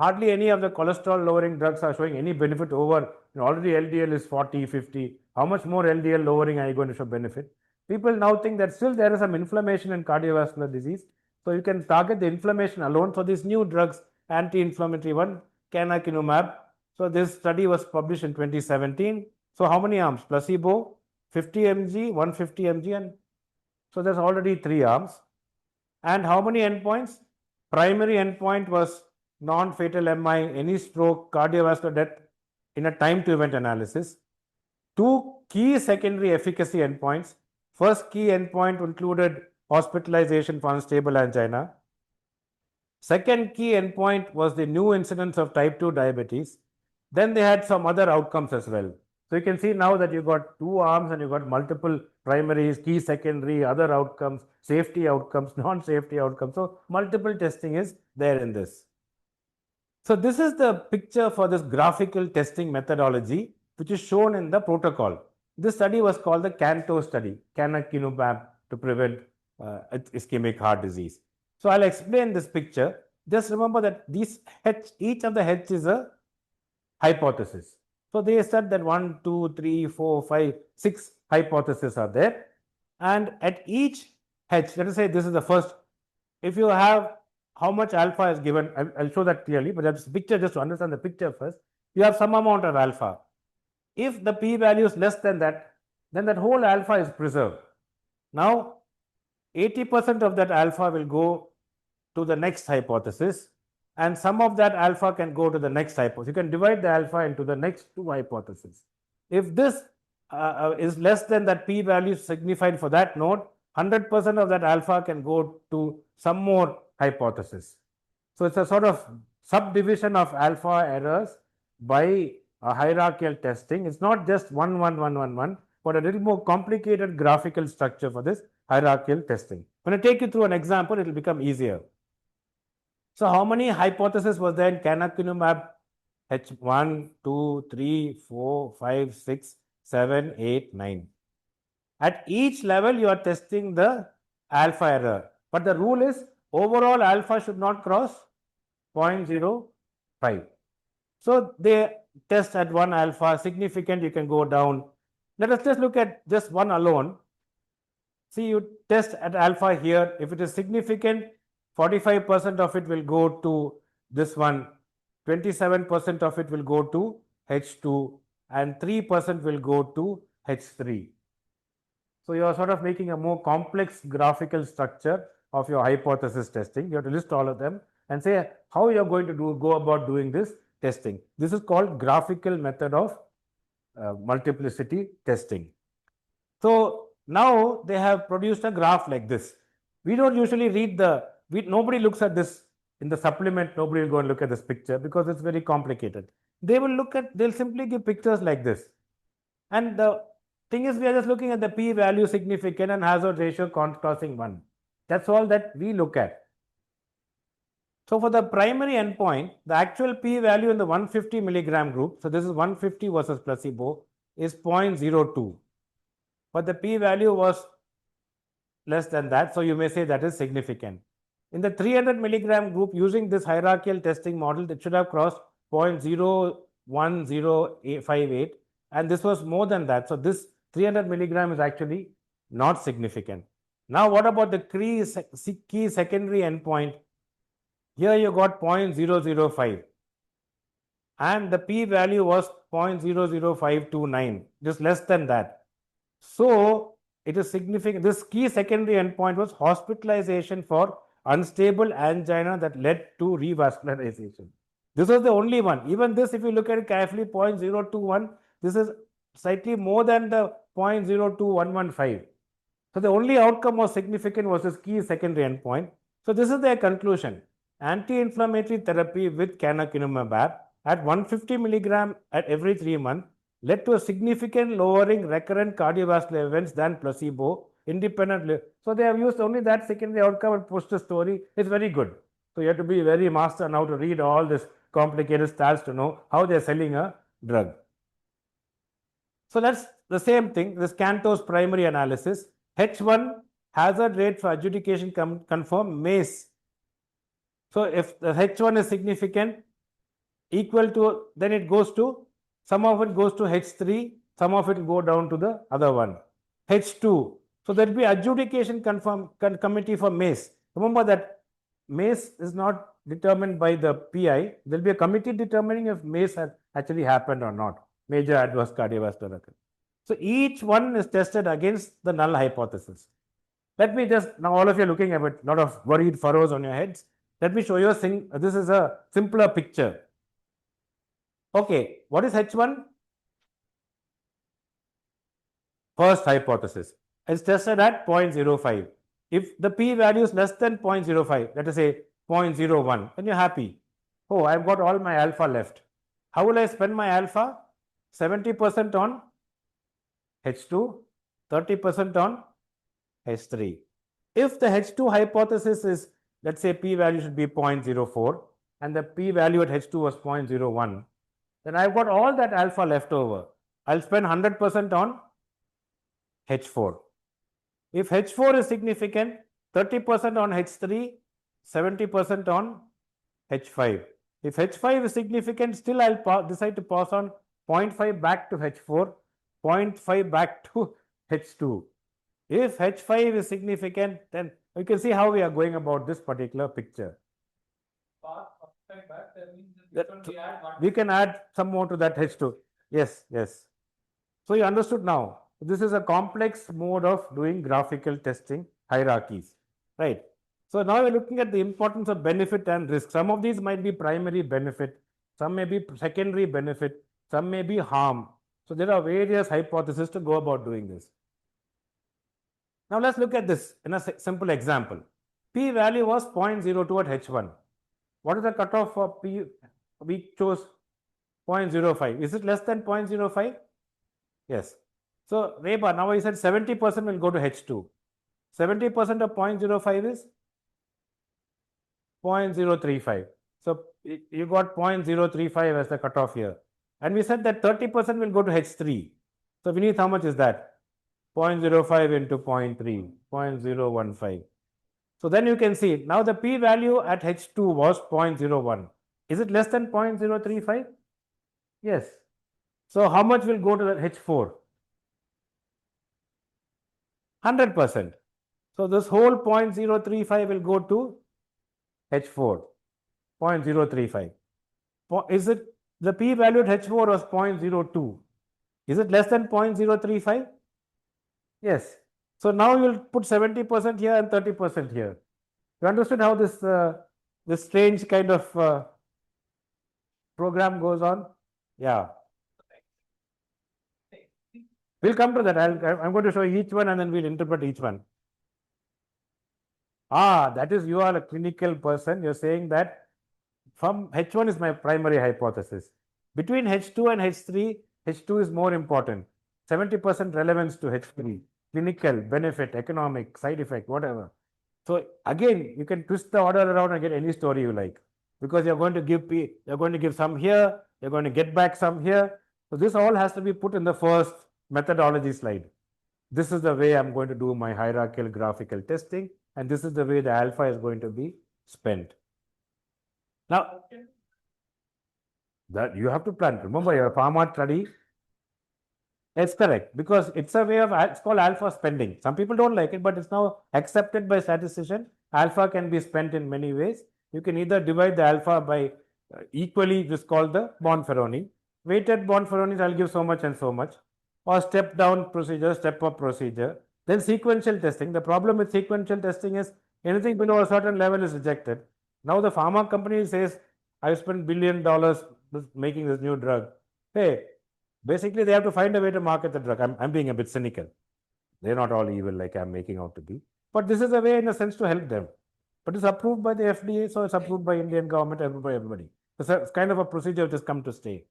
hardly any of the cholesterol lowering drugs are showing any benefit over, already LDL is 40, 50, how much more LDL lowering are you going to show benefit? People now think that still there is some inflammation in cardiovascular disease. So you can target the inflammation alone. So these new drugs, anti-inflammatory one, canakinumab. So this study was published in 2017. So how many arms? Placebo, 50 mg, 150 mg, and so there's already 3 arms. And how many endpoints? Primary endpoint was non-fatal MI, any stroke, cardiovascular death in a time to event analysis. 2 key secondary efficacy endpoints. First key endpoint included hospitalization for unstable angina. Second key endpoint was the new incidence of type 2 diabetes. Then they had some other outcomes as well. So you can see now that you've got 2 arms and you've got multiple primaries, key secondary, other outcomes, safety outcomes, non-safety outcomes. So multiple testing is there in this. So this is the picture for this graphical testing methodology, which is shown in the protocol. This study was called the CANTO study, canakinumab to prevent ischemic heart disease. So I'll explain this picture. Just remember that each of the H is a hypothesis. So they said that 1, 2, 3, 4, 5, 6 hypotheses are there. And at each H, let us say this is the first, if you have how much alpha is given, I'll show that clearly, but that's the picture just to understand the picture first. You have some amount of alpha. If the p-value is less than that, then that whole alpha is preserved. Now, 80% of that alpha will go to the next hypothesis, and some of that alpha can go to the next hypothesis. You can divide the alpha into the next 2 hypotheses. If this is less than that p-value signified for that node, 100% of that alpha can go to some more hypothesis. So it's a sort of subdivision of alpha errors by a hierarchical testing. It's not just 1, 1, 1, 1, 1, but a little more complicated graphical structure for this hierarchical testing. When I take you through an example, it will become easier. So how many hypotheses was there in canakinumab? H1, 2, 3, 4, 5, 6, 7, 8, 9. At each level, you are testing the alpha error. But the rule is overall alpha should not cross 0.05. So they test at 1 alpha, significant, you can go down. Let us just look at just one alone. See, you test at alpha here. If it is significant, 45% of it will go to this one, 27% of it will go to H2, and 3% will go to H3. So you are sort of making a more complex graphical structure of your hypothesis testing. You have to list all of them and say how you are going to go about doing this testing. This is called graphical method of multiplicity testing. So now they have produced a graph like this. We don't usually read nobody looks at this in the supplement. Nobody will go and look at this picture because it's very complicated. They'll simply give pictures like this. And the thing is, we are just looking at the p-value significant and hazard ratio crossing 1. That's all that we look at. So for the primary endpoint, the actual p-value in the 150 milligram group, so this is 150 versus placebo, is 0.02. But the p-value was less than that, so you may say that is significant. In the 300 milligram group, using this hierarchical testing model, it should have crossed 0.01058, and this was more than that. So this 300 milligram is actually not significant. Now, what about the key secondary endpoint? Here you got 0.005, and the p-value was 0.00529, just less than that. So it is significant. This key secondary endpoint was hospitalization for unstable angina that led to revascularization. This was the only one. Even this, if you look at it carefully, 0.021, this is slightly more than the 0.02115. So the only outcome was significant was this key secondary endpoint. So this is their conclusion. Anti-inflammatory therapy with canakinumab at 150 milligram at every 3 months led to a significant lowering recurrent cardiovascular events than placebo independently. So they have used only that secondary outcome and pushed the story. It's very good. So you have to be very master now to read all this complicated stats to know how they're selling a drug. So that's the same thing, this Cantor's primary analysis. H1 hazard rate for adjudication confirm MACE. So if the H1 is significant, equal to, then it goes to, some of it goes to H3, some of it will go down to the other one. H2. So there will be adjudication committee for MACE. Remember that MACE is not determined by the PI. There will be a committee determining if MACE has actually happened or not. Major adverse cardiovascular event. So each one is tested against the null hypothesis. Let me just, now all of you are looking at it, a lot of worried furrows on your heads. Let me show you a thing. This is a simpler picture. Okay, what is H1? First hypothesis. It's tested at 0.05. If the p-value is less than 0.05, let us say 0.01, then you're happy. Oh, I've got all my alpha left. How will I spend my alpha? 70% on H2, 30% on H3. If the H2 hypothesis is, let's say p-value should be 0.04 and the p-value at H2 was 0.01, then I've got all that alpha left over. I'll spend 100% on H4. If H4 is significant, 30% on H3, 70% on H5. If H5 is significant, still I'll decide to pass on 0.5 back to H4, 0.5 back to H2. If H5 is significant, then you can see how we are going about this particular picture. We can add some more to that H2. Yes, yes. So you understood now. This is a complex mode of doing graphical testing hierarchies, right? So now we're looking at the importance of benefit and risk. Some of these might be primary benefit, some may be secondary benefit, some may be harm. So there are various hypotheses to go about doing this. Now let's look at this in a simple example. P-value was 0.02 at H1. What is the cutoff for P? We chose 0.05. Is it less than 0.05? Yes. So Reba, now I said 70% will go to H2. 70% of 0.05 is 0.035. So you got 0.035 as the cutoff here. And we said that 30% will go to H3. So Vineet, how much is that? 0.05 into 0.3, 0.015. So then you can see, now the p-value at H2 was 0.01. Is it less than 0.035? Yes. So how much will go to the H4? 100%. So this whole 0.035 will go to H4, 0.035. Is it the p value at H4 was 0.02? Is it less than 0.035? Yes. So now you'll put 70% here and 30% here. You understood how this strange kind of program goes on? Yeah. We'll come to that. I'm going to show each one and then we'll interpret each one. That is, you are a clinical person. You're saying that from H1 is my primary hypothesis. Between H2 and H3, H2 is more important. 70% relevance to H3. Clinical, benefit, economic, side effect, whatever. So again, you can twist the order around and get any story you like. Because you're going to give some here, you're going to get back some here. So this all has to be put in the first methodology slide. This is the way I'm going to do my hierarchical graphical testing, and this is the way the alpha is going to be spent. Now, that you have to plan. Remember, your pharma study. It's correct, because it's a way of, it's called alpha spending. Some people don't like it, but it's now accepted by statisticians. Alpha can be spent in many ways. You can either divide the alpha by equally, this is called the Bonferroni. Weighted Bonferronis, I'll give so much and so much. Or step down procedure, step up procedure. Then sequential testing. The problem with sequential testing is anything below a certain level is rejected. Now the pharma company says, I've spent $1 billion making this new drug. Hey, basically they have to find a way to market the drug. I'm being a bit cynical. They're not all evil like I'm making out to be. But this is a way in a sense to help them. But it's approved by the FDA, so it's approved by Indian government, approved by everybody. It's kind of a procedure which has come to stay.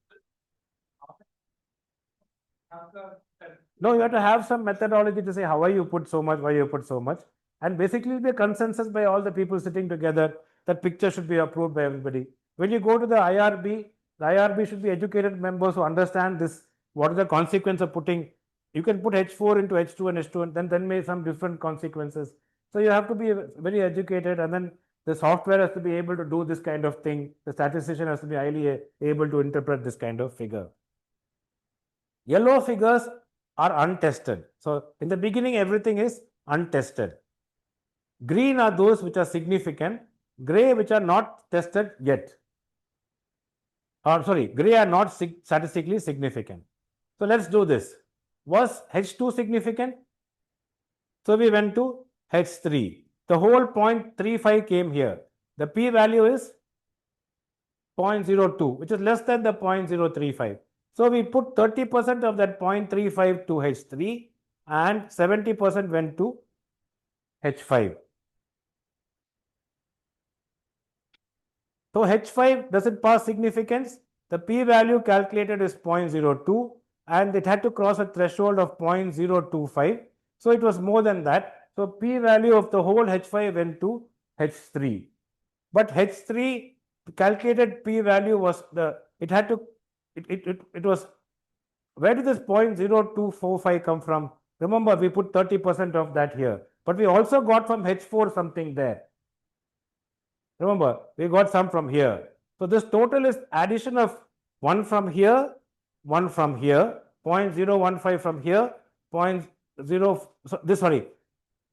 No, you have to have some methodology to say how you put so much, why you put so much. And basically the consensus by all the people sitting together, that picture should be approved by everybody. When you go to the IRB should be educated members who understand this, what is the consequence of putting, you can put H4 into H2 and H2 and then may some different consequences. So you have to be very educated, and then the software has to be able to do this kind of thing. The statistician has to be highly able to interpret this kind of figure. Yellow figures are untested. So in the beginning, everything is untested. Green are those which are significant. Gray which are not tested yet. Gray are not statistically significant. So let's do this. Was H2 significant? So we went to H3. The whole 0.35 came here. The p-value is 0.02, which is less than the 0.035. So we put 30% of that 0.35 to H3 and 70% went to H5. So H5 doesn't pass significance. The p-value calculated is 0.02 and it had to cross a threshold of 0.025. So it was more than that. So p-value of the whole H5 went to H3. But H3 calculated p-value was it was, where did this 0.0245 come from? Remember, we put 30% of that here. But we also got from H4 something there. Remember, we got some from here. So this total is addition of one from here, 0.015 from here,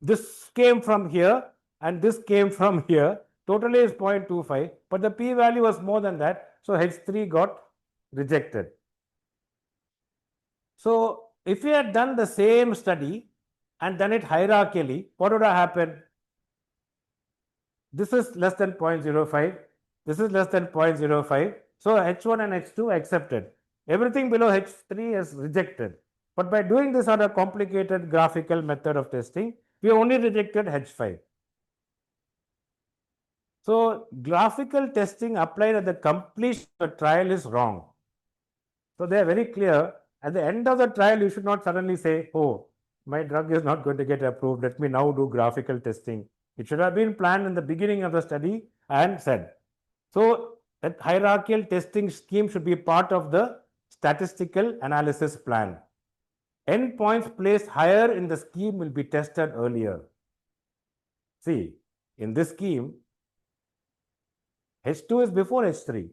this came from here and this came from here. Totally is 0.25, but the p-value was more than that. So H3 got rejected. So if we had done the same study and done it hierarchically, what would have happened? This is less than 0.05. This is less than 0.05. So H1 and H2 accepted. Everything below H3 is rejected. But by doing this on a complicated graphical method of testing, we only rejected H5. So graphical testing applied at the completion of the trial is wrong. So they are very clear. At the end of the trial, you should not suddenly say, oh, my drug is not going to get approved. Let me now do graphical testing. It should have been planned in the beginning of the study and said. So that hierarchical testing scheme should be part of the statistical analysis plan. Endpoints placed higher in the scheme will be tested earlier. See, in this scheme, H2 is before H3.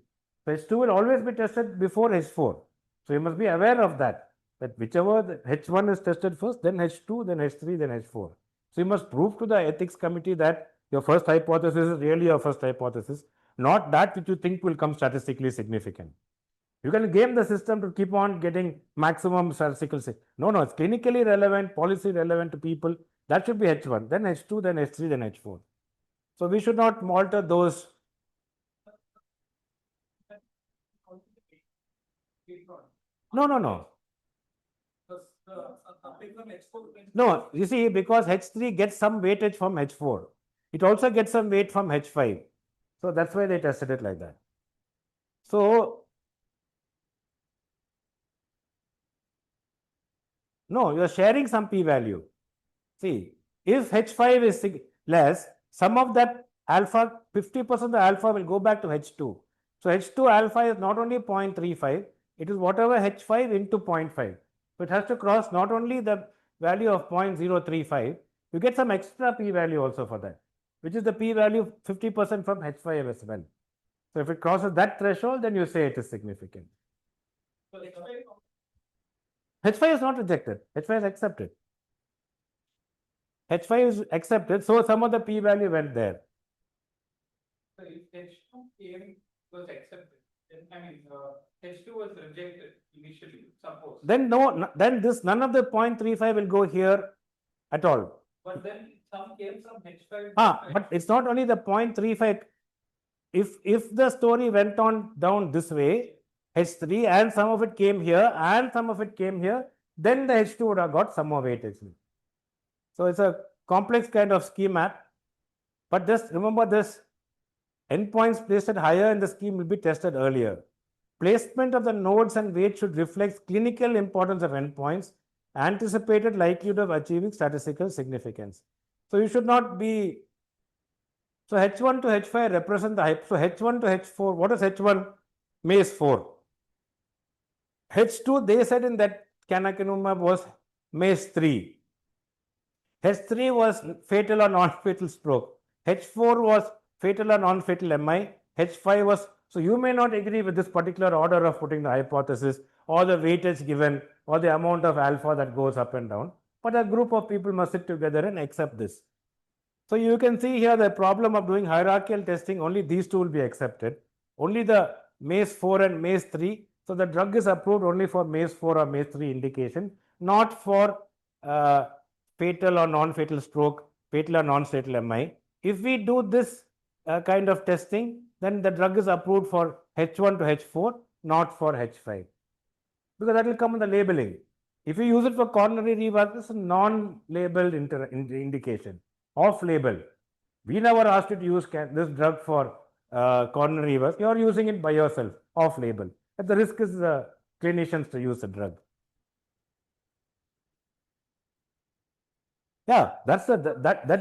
So H2 will always be tested before H4. So you must be aware of that whichever the H1 is tested first, then H2, then H3, then H4. So you must prove to the ethics committee that your first hypothesis is really your first hypothesis. not that which you think will come statistically significant. You can game the system to keep on getting maximum statistical. No, it's clinically relevant, policy relevant to people. That should be H1, then H2, then H3, then H4. So we should not alter those. No. No, you see, because H3 gets some weightage from H4. It also gets some weight from H5. So that's why they tested it like that. So, no, you're sharing some p-value. See, if H5 is less, some of that alpha, 50% of the alpha will go back to H2. So H2 alpha is not only 0.35, it is whatever H5 into 0.5. So it has to cross not only the value of 0.035, you get some extra p-value also for that, which is the p-value 50% from H5 as well. So if it crosses that threshold, then you say it is significant. So H5 is not rejected, H5 is accepted. H5 is accepted, so some of the p-value went there. So if H2 was accepted, then H2 was rejected initially, suppose. Then then none of the 0.35 will go here at all. But then some came from H5. But it's not only the 0.35. If the story went on down this way, H3, and some of it came here and some of it came here, then the H2 would have got some more weightage. So it's a complex kind of schema. But just remember this, endpoints placed higher in the scheme will be tested earlier. Placement of the nodes and weights should reflect clinical importance of endpoints, anticipated likelihood of achieving statistical significance. So you should not be. So H1 to H5 represent the hype. So H1 to H4, what is H1? Maze 4. H2, they said in that canakinumab was Maze 3. H3 was fatal or non-fatal stroke. H4 was fatal or non-fatal MI. H5 was, so you may not agree with this particular order of putting the hypothesis or the weightage given or the amount of alpha that goes up and down, but a group of people must sit together and accept this. So you can see here the problem of doing hierarchical testing, only these two will be accepted. Only the Maze 4 and Maze 3. So the drug is approved only for Maze 4 or Maze 3 indication, not for fatal or non-fatal stroke, fatal or non-fatal MI. If we do this kind of testing, then the drug is approved for H1 to H4, not for H5. Because that will come in the labeling. If you use it for coronary rework, it's a non-labeled indication, off-label. We never asked you to use this drug for coronary rework. You are using it by yourself, off-label. But the risk is clinicians to use the drug. Yeah, that's so that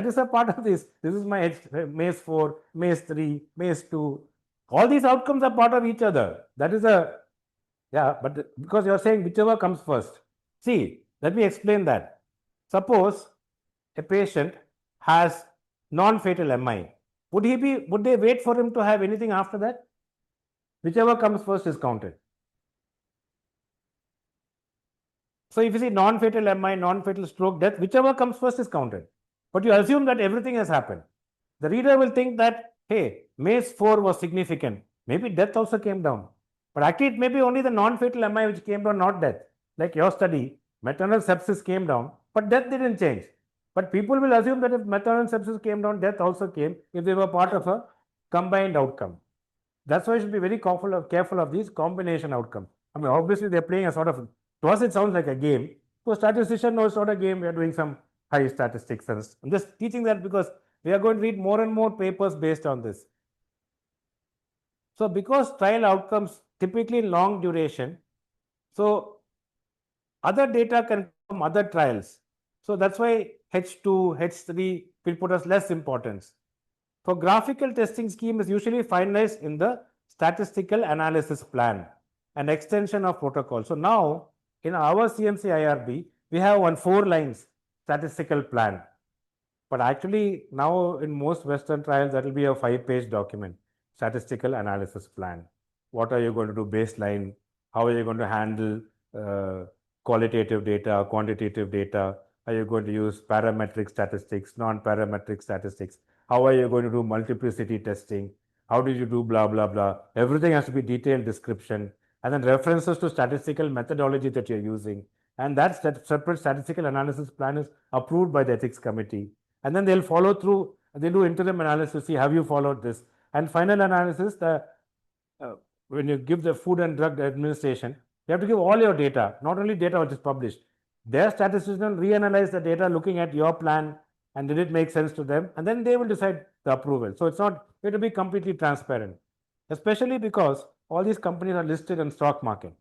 is a part of this. This is my Maze 4, Maze 3, Maze 2. All these outcomes are part of each other. That is but because you are saying whichever comes first. See, let me explain that. Suppose a patient has non-fatal MI. Would they wait for him to have anything after that? Whichever comes first is counted. So if you see non-fatal MI, non-fatal stroke, death, whichever comes first is counted. But you assume that everything has happened. The reader will think that, hey, Maze 4 was significant. Maybe death also came down. But actually, it may be only the non-fatal MI which came down, not death. Like your study, maternal sepsis came down, but death didn't change. But people will assume that if maternal sepsis came down, death also came if they were part of a combined outcome. That's why you should be very careful of these combination outcomes. I mean, obviously, they're playing a sort of, to us, it sounds like a game. To a statistician, no, it's not a game. We are doing some high statistics. And I'm just teaching that because we are going to read more and more papers based on this. So because trial outcomes typically long duration, so other data can come from other trials. So that's why H2, H3 will put us less importance. For graphical testing scheme is usually finalized in the statistical analysis plan, an extension of protocol. So now in our CMC IRB, we have on 4 lines statistical plan. But actually now in most Western trials, that will be a 5-page document, statistical analysis plan. What are you going to do baseline? How are you going to handle qualitative data, quantitative data? Are you going to use parametric statistics, non-parametric statistics? How are you going to do multiplicity testing? How did you do blah, blah, blah? Everything has to be detailed description and then references to statistical methodology that you're using. And that separate statistical analysis plan is approved by the ethics committee. And then they'll follow through, they'll do interim analysis, see have you followed this. And final analysis, when you give the Food and Drug Administration, you have to give all your data, not only data which is published. Their statistician will reanalyze the data looking at your plan and did it make sense to them, and then they will decide the approval. So it's not going to be completely transparent, especially because all these companies are listed in stock market.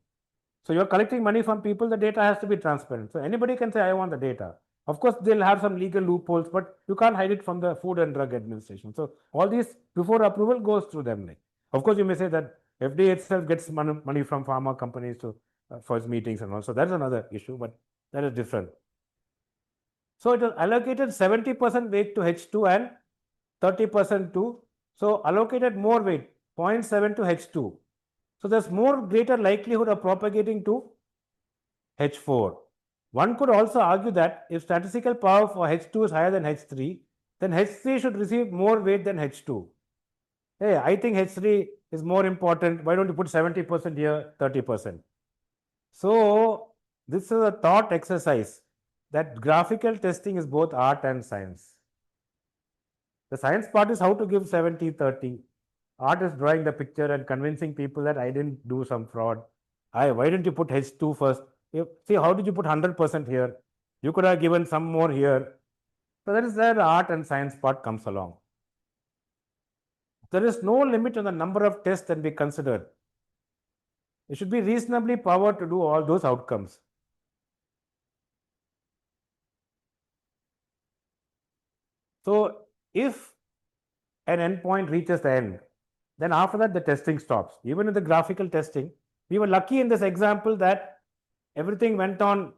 So you're collecting money from people, the data has to be transparent. So anybody can say, I want the data. Of course, they'll have some legal loopholes, but you can't hide it from the Food and Drug Administration. So all these before approval goes through them. Of course, you may say that FDA itself gets money from pharma companies for its meetings and all. So that's another issue, but that is different. So it is allocated 70% weight to H2 and 30% to, so allocated more weight, 0.7 to H2. So there's more greater likelihood of propagating to H4. One could also argue that if statistical power for H2 is higher than H3, then H3 should receive more weight than H2. Hey, I think H3 is more important. Why don't you put 70% here, 30%? So this is a thought exercise that graphical testing is both art and science. The science part is how to give 70-30. Art is drawing the picture and convincing people that I didn't do some fraud. Why didn't you put H2 first? See, how did you put 100% here? You could have given some more here. So that is where the art and science part comes along. There is no limit on the number of tests that we considered. It should be reasonably powered to do all those outcomes. So if an endpoint reaches the end, then after that the testing stops. Even in the graphical testing, we were lucky in this example that everything went on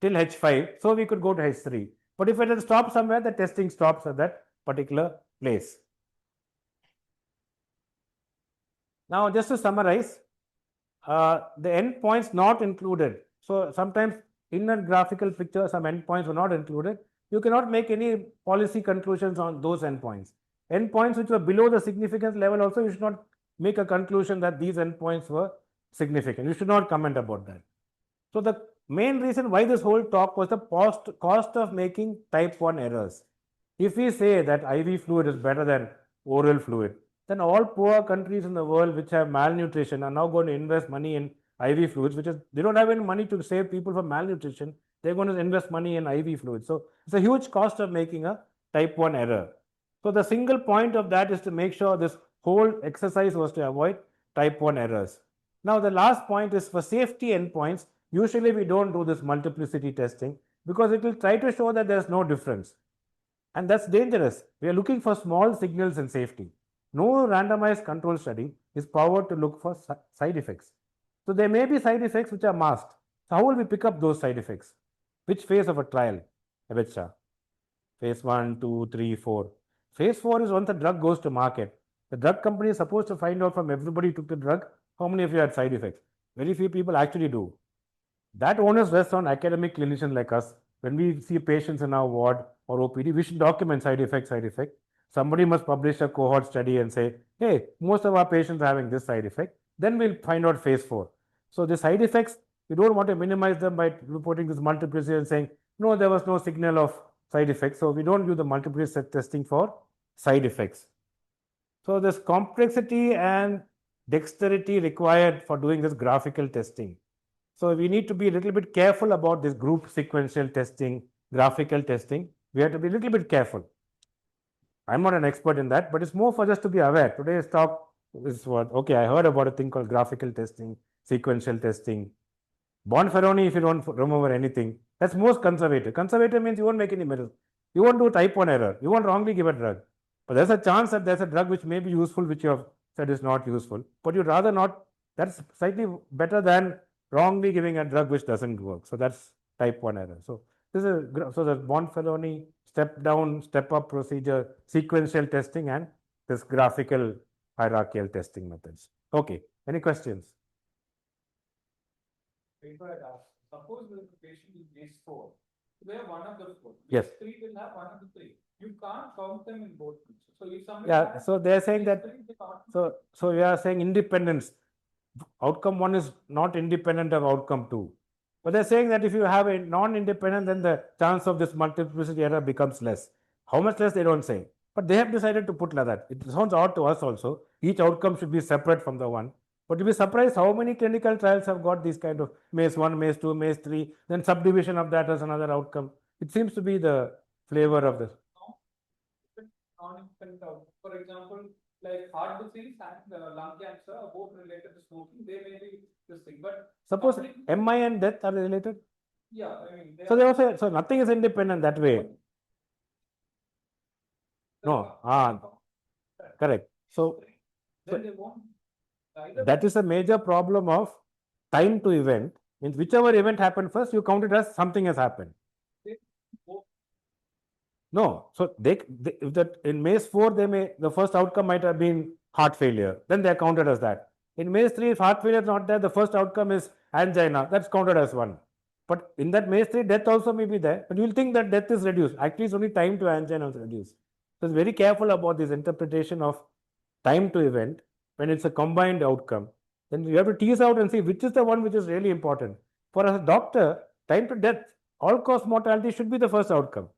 till H5, so we could go to H3. But if it had stopped somewhere, the testing stops at that particular place. Now, just to summarize, the endpoints not included. So sometimes in a graphical picture, some endpoints were not included. You cannot make any policy conclusions on those endpoints. Endpoints which were below the significance level also, you should not make a conclusion that these endpoints were significant. You should not comment about that. So the main reason why this whole talk was the cost of making type 1 errors. If we say that IV fluid is better than oral fluid, then all poor countries in the world which have malnutrition are now going to invest money in IV fluids, which is, they don't have any money to save people from malnutrition. They're going to invest money in IV fluids. So it's a huge cost of making a type 1 error. So the single point of that is to make sure this whole exercise was to avoid type 1 errors. Now the last point is for safety endpoints. Usually we don't do this multiplicity testing because it will try to show that there's no difference. And that's dangerous. We are looking for small signals in safety. No randomized control study is powered to look for side effects. So there may be side effects which are masked. So how will we pick up those side effects? Which phase of a trial? Abhitsa? Phase 1, 2, 3, 4. Phase 4 is once the drug goes to market. The drug company is supposed to find out from everybody who took the drug, how many of you had side effects. Very few people actually do. That onus rests on academic clinicians like us. When we see patients in our ward or OPD, we should document side effect. Somebody must publish a cohort study and say, hey, most of our patients are having this side effect. Then we'll find out phase 4. So the side effects, we don't want to minimize them by reporting this multiplicity and saying, no, there was no signal of side effects. So we don't do the multiplicity testing for side effects. So there's complexity and dexterity required for doing this graphical testing. So we need to be a little bit careful about this group sequential testing, graphical testing. We have to be a little bit careful. I'm not an expert in that, but it's more for just to be aware. Today's talk is what, okay, I heard about a thing called graphical testing, sequential testing. Bonferroni, if you don't remember anything, that's most conservative. Conservative means you won't make any mirrors. You won't do type 1 error. You won't wrongly give a drug. But there's a chance that there's a drug which may be useful, which you have said is not useful. But you'd rather not. That's slightly better than wrongly giving a drug which doesn't work. So that's type 1 error. So this is so the Bonferroni step down, step up procedure, sequential testing, and this graphical hierarchical testing methods. Okay, any questions? Suppose the patient is phase 4 where one of the four. Yes. Three will have one of the three. You can't count them in both. So if somebody Yeah, has so they are saying these that, three, they can't. so we are saying independence. Outcome 1 is not independent of outcome 2. But they're saying that if you have a non-independent, then the chance of this multiplicity error becomes less. How much less, they don't say. But they have decided to put like that. It sounds odd to us also. Each outcome should be separate from the one. But you'll be surprised how many clinical trials have got these kind of maze 1, maze 2, maze 3, then subdivision of that as another outcome. It seems to be the flavor of this. Non-independent outcome. For example, like heart disease and lung cancer are both related to smoking. They may be this thing, but Suppose complete- MI and death are related. yeah, I mean, So they also, so nothing is independent that way. No, correct. So then they won't. Either that is a major problem of time to event. Means whichever event happened first, you count it as something has happened. both. No, so if that in maze 4, the first outcome might have been heart failure. Then they are counted as that. In maze 3, if heart failure is not there, the first outcome is angina. That's counted as 1. But in that maze 3, death also may be there. But you will think that death is reduced. Actually, it's only time to angina is reduced. So it's very careful about this interpretation of time to event when it's a combined outcome. Then you have to tease out and see which is the one which is really important. For a doctor, time to death, all cause mortality should be the first outcome.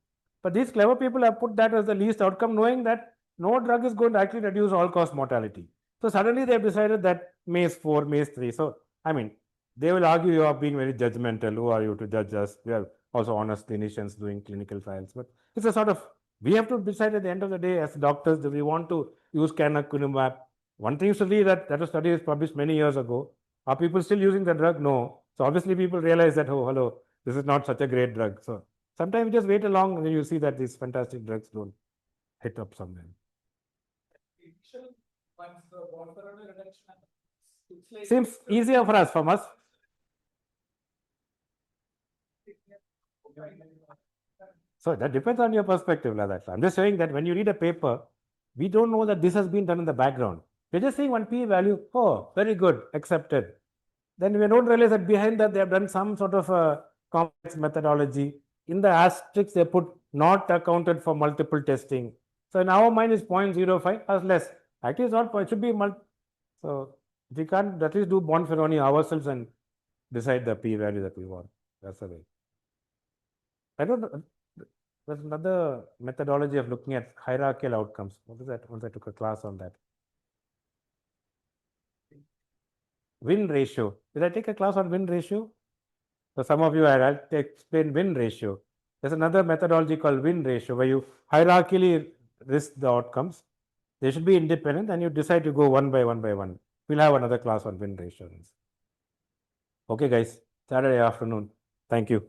But these clever people have put that as the least outcome, knowing that no drug is going to actually reduce all cause mortality. So suddenly they have decided that maze 4, maze 3. So, I mean, they will argue you are being very judgmental. Who are you to judge us? We are also honest clinicians doing clinical trials. But it's a sort of, we have to decide at the end of the day as doctors that we want to use canakinumab. One thing is to see that a study is published many years ago. Are people still using the drug? No. So obviously people realize that, oh, hello, this is not such a great drug. So sometimes you just wait along and then you see that these fantastic drugs don't hit up somewhere. Initial once the warfarin reduction happens, it's like Seems easier for us, from us. So that depends on your perspective, like that. I'm just saying that when you read a paper, we don't know that this has been done in the background. We're just seeing one p value. Oh, very good, accepted. Then we don't realize that behind that they have done some sort of a complex methodology. In the asterisks, they put not accounted for multiple testing. So in our mind, is 0.05 as less. Actually, it's not. It should be So if we can't at least do Bonferroni ourselves and decide the p value that we want. That's the way. I don't know. There's another methodology of looking at hierarchical outcomes. What is that? Once I took a class on that. Win ratio. Did I take a class on win ratio? So some of you, I'll explain win ratio. There's another methodology called win ratio where you hierarchically risk the outcomes. They should be independent and you decide to go one by one. We'll have another class on win ratio. Okay, guys. Saturday afternoon. Thank you.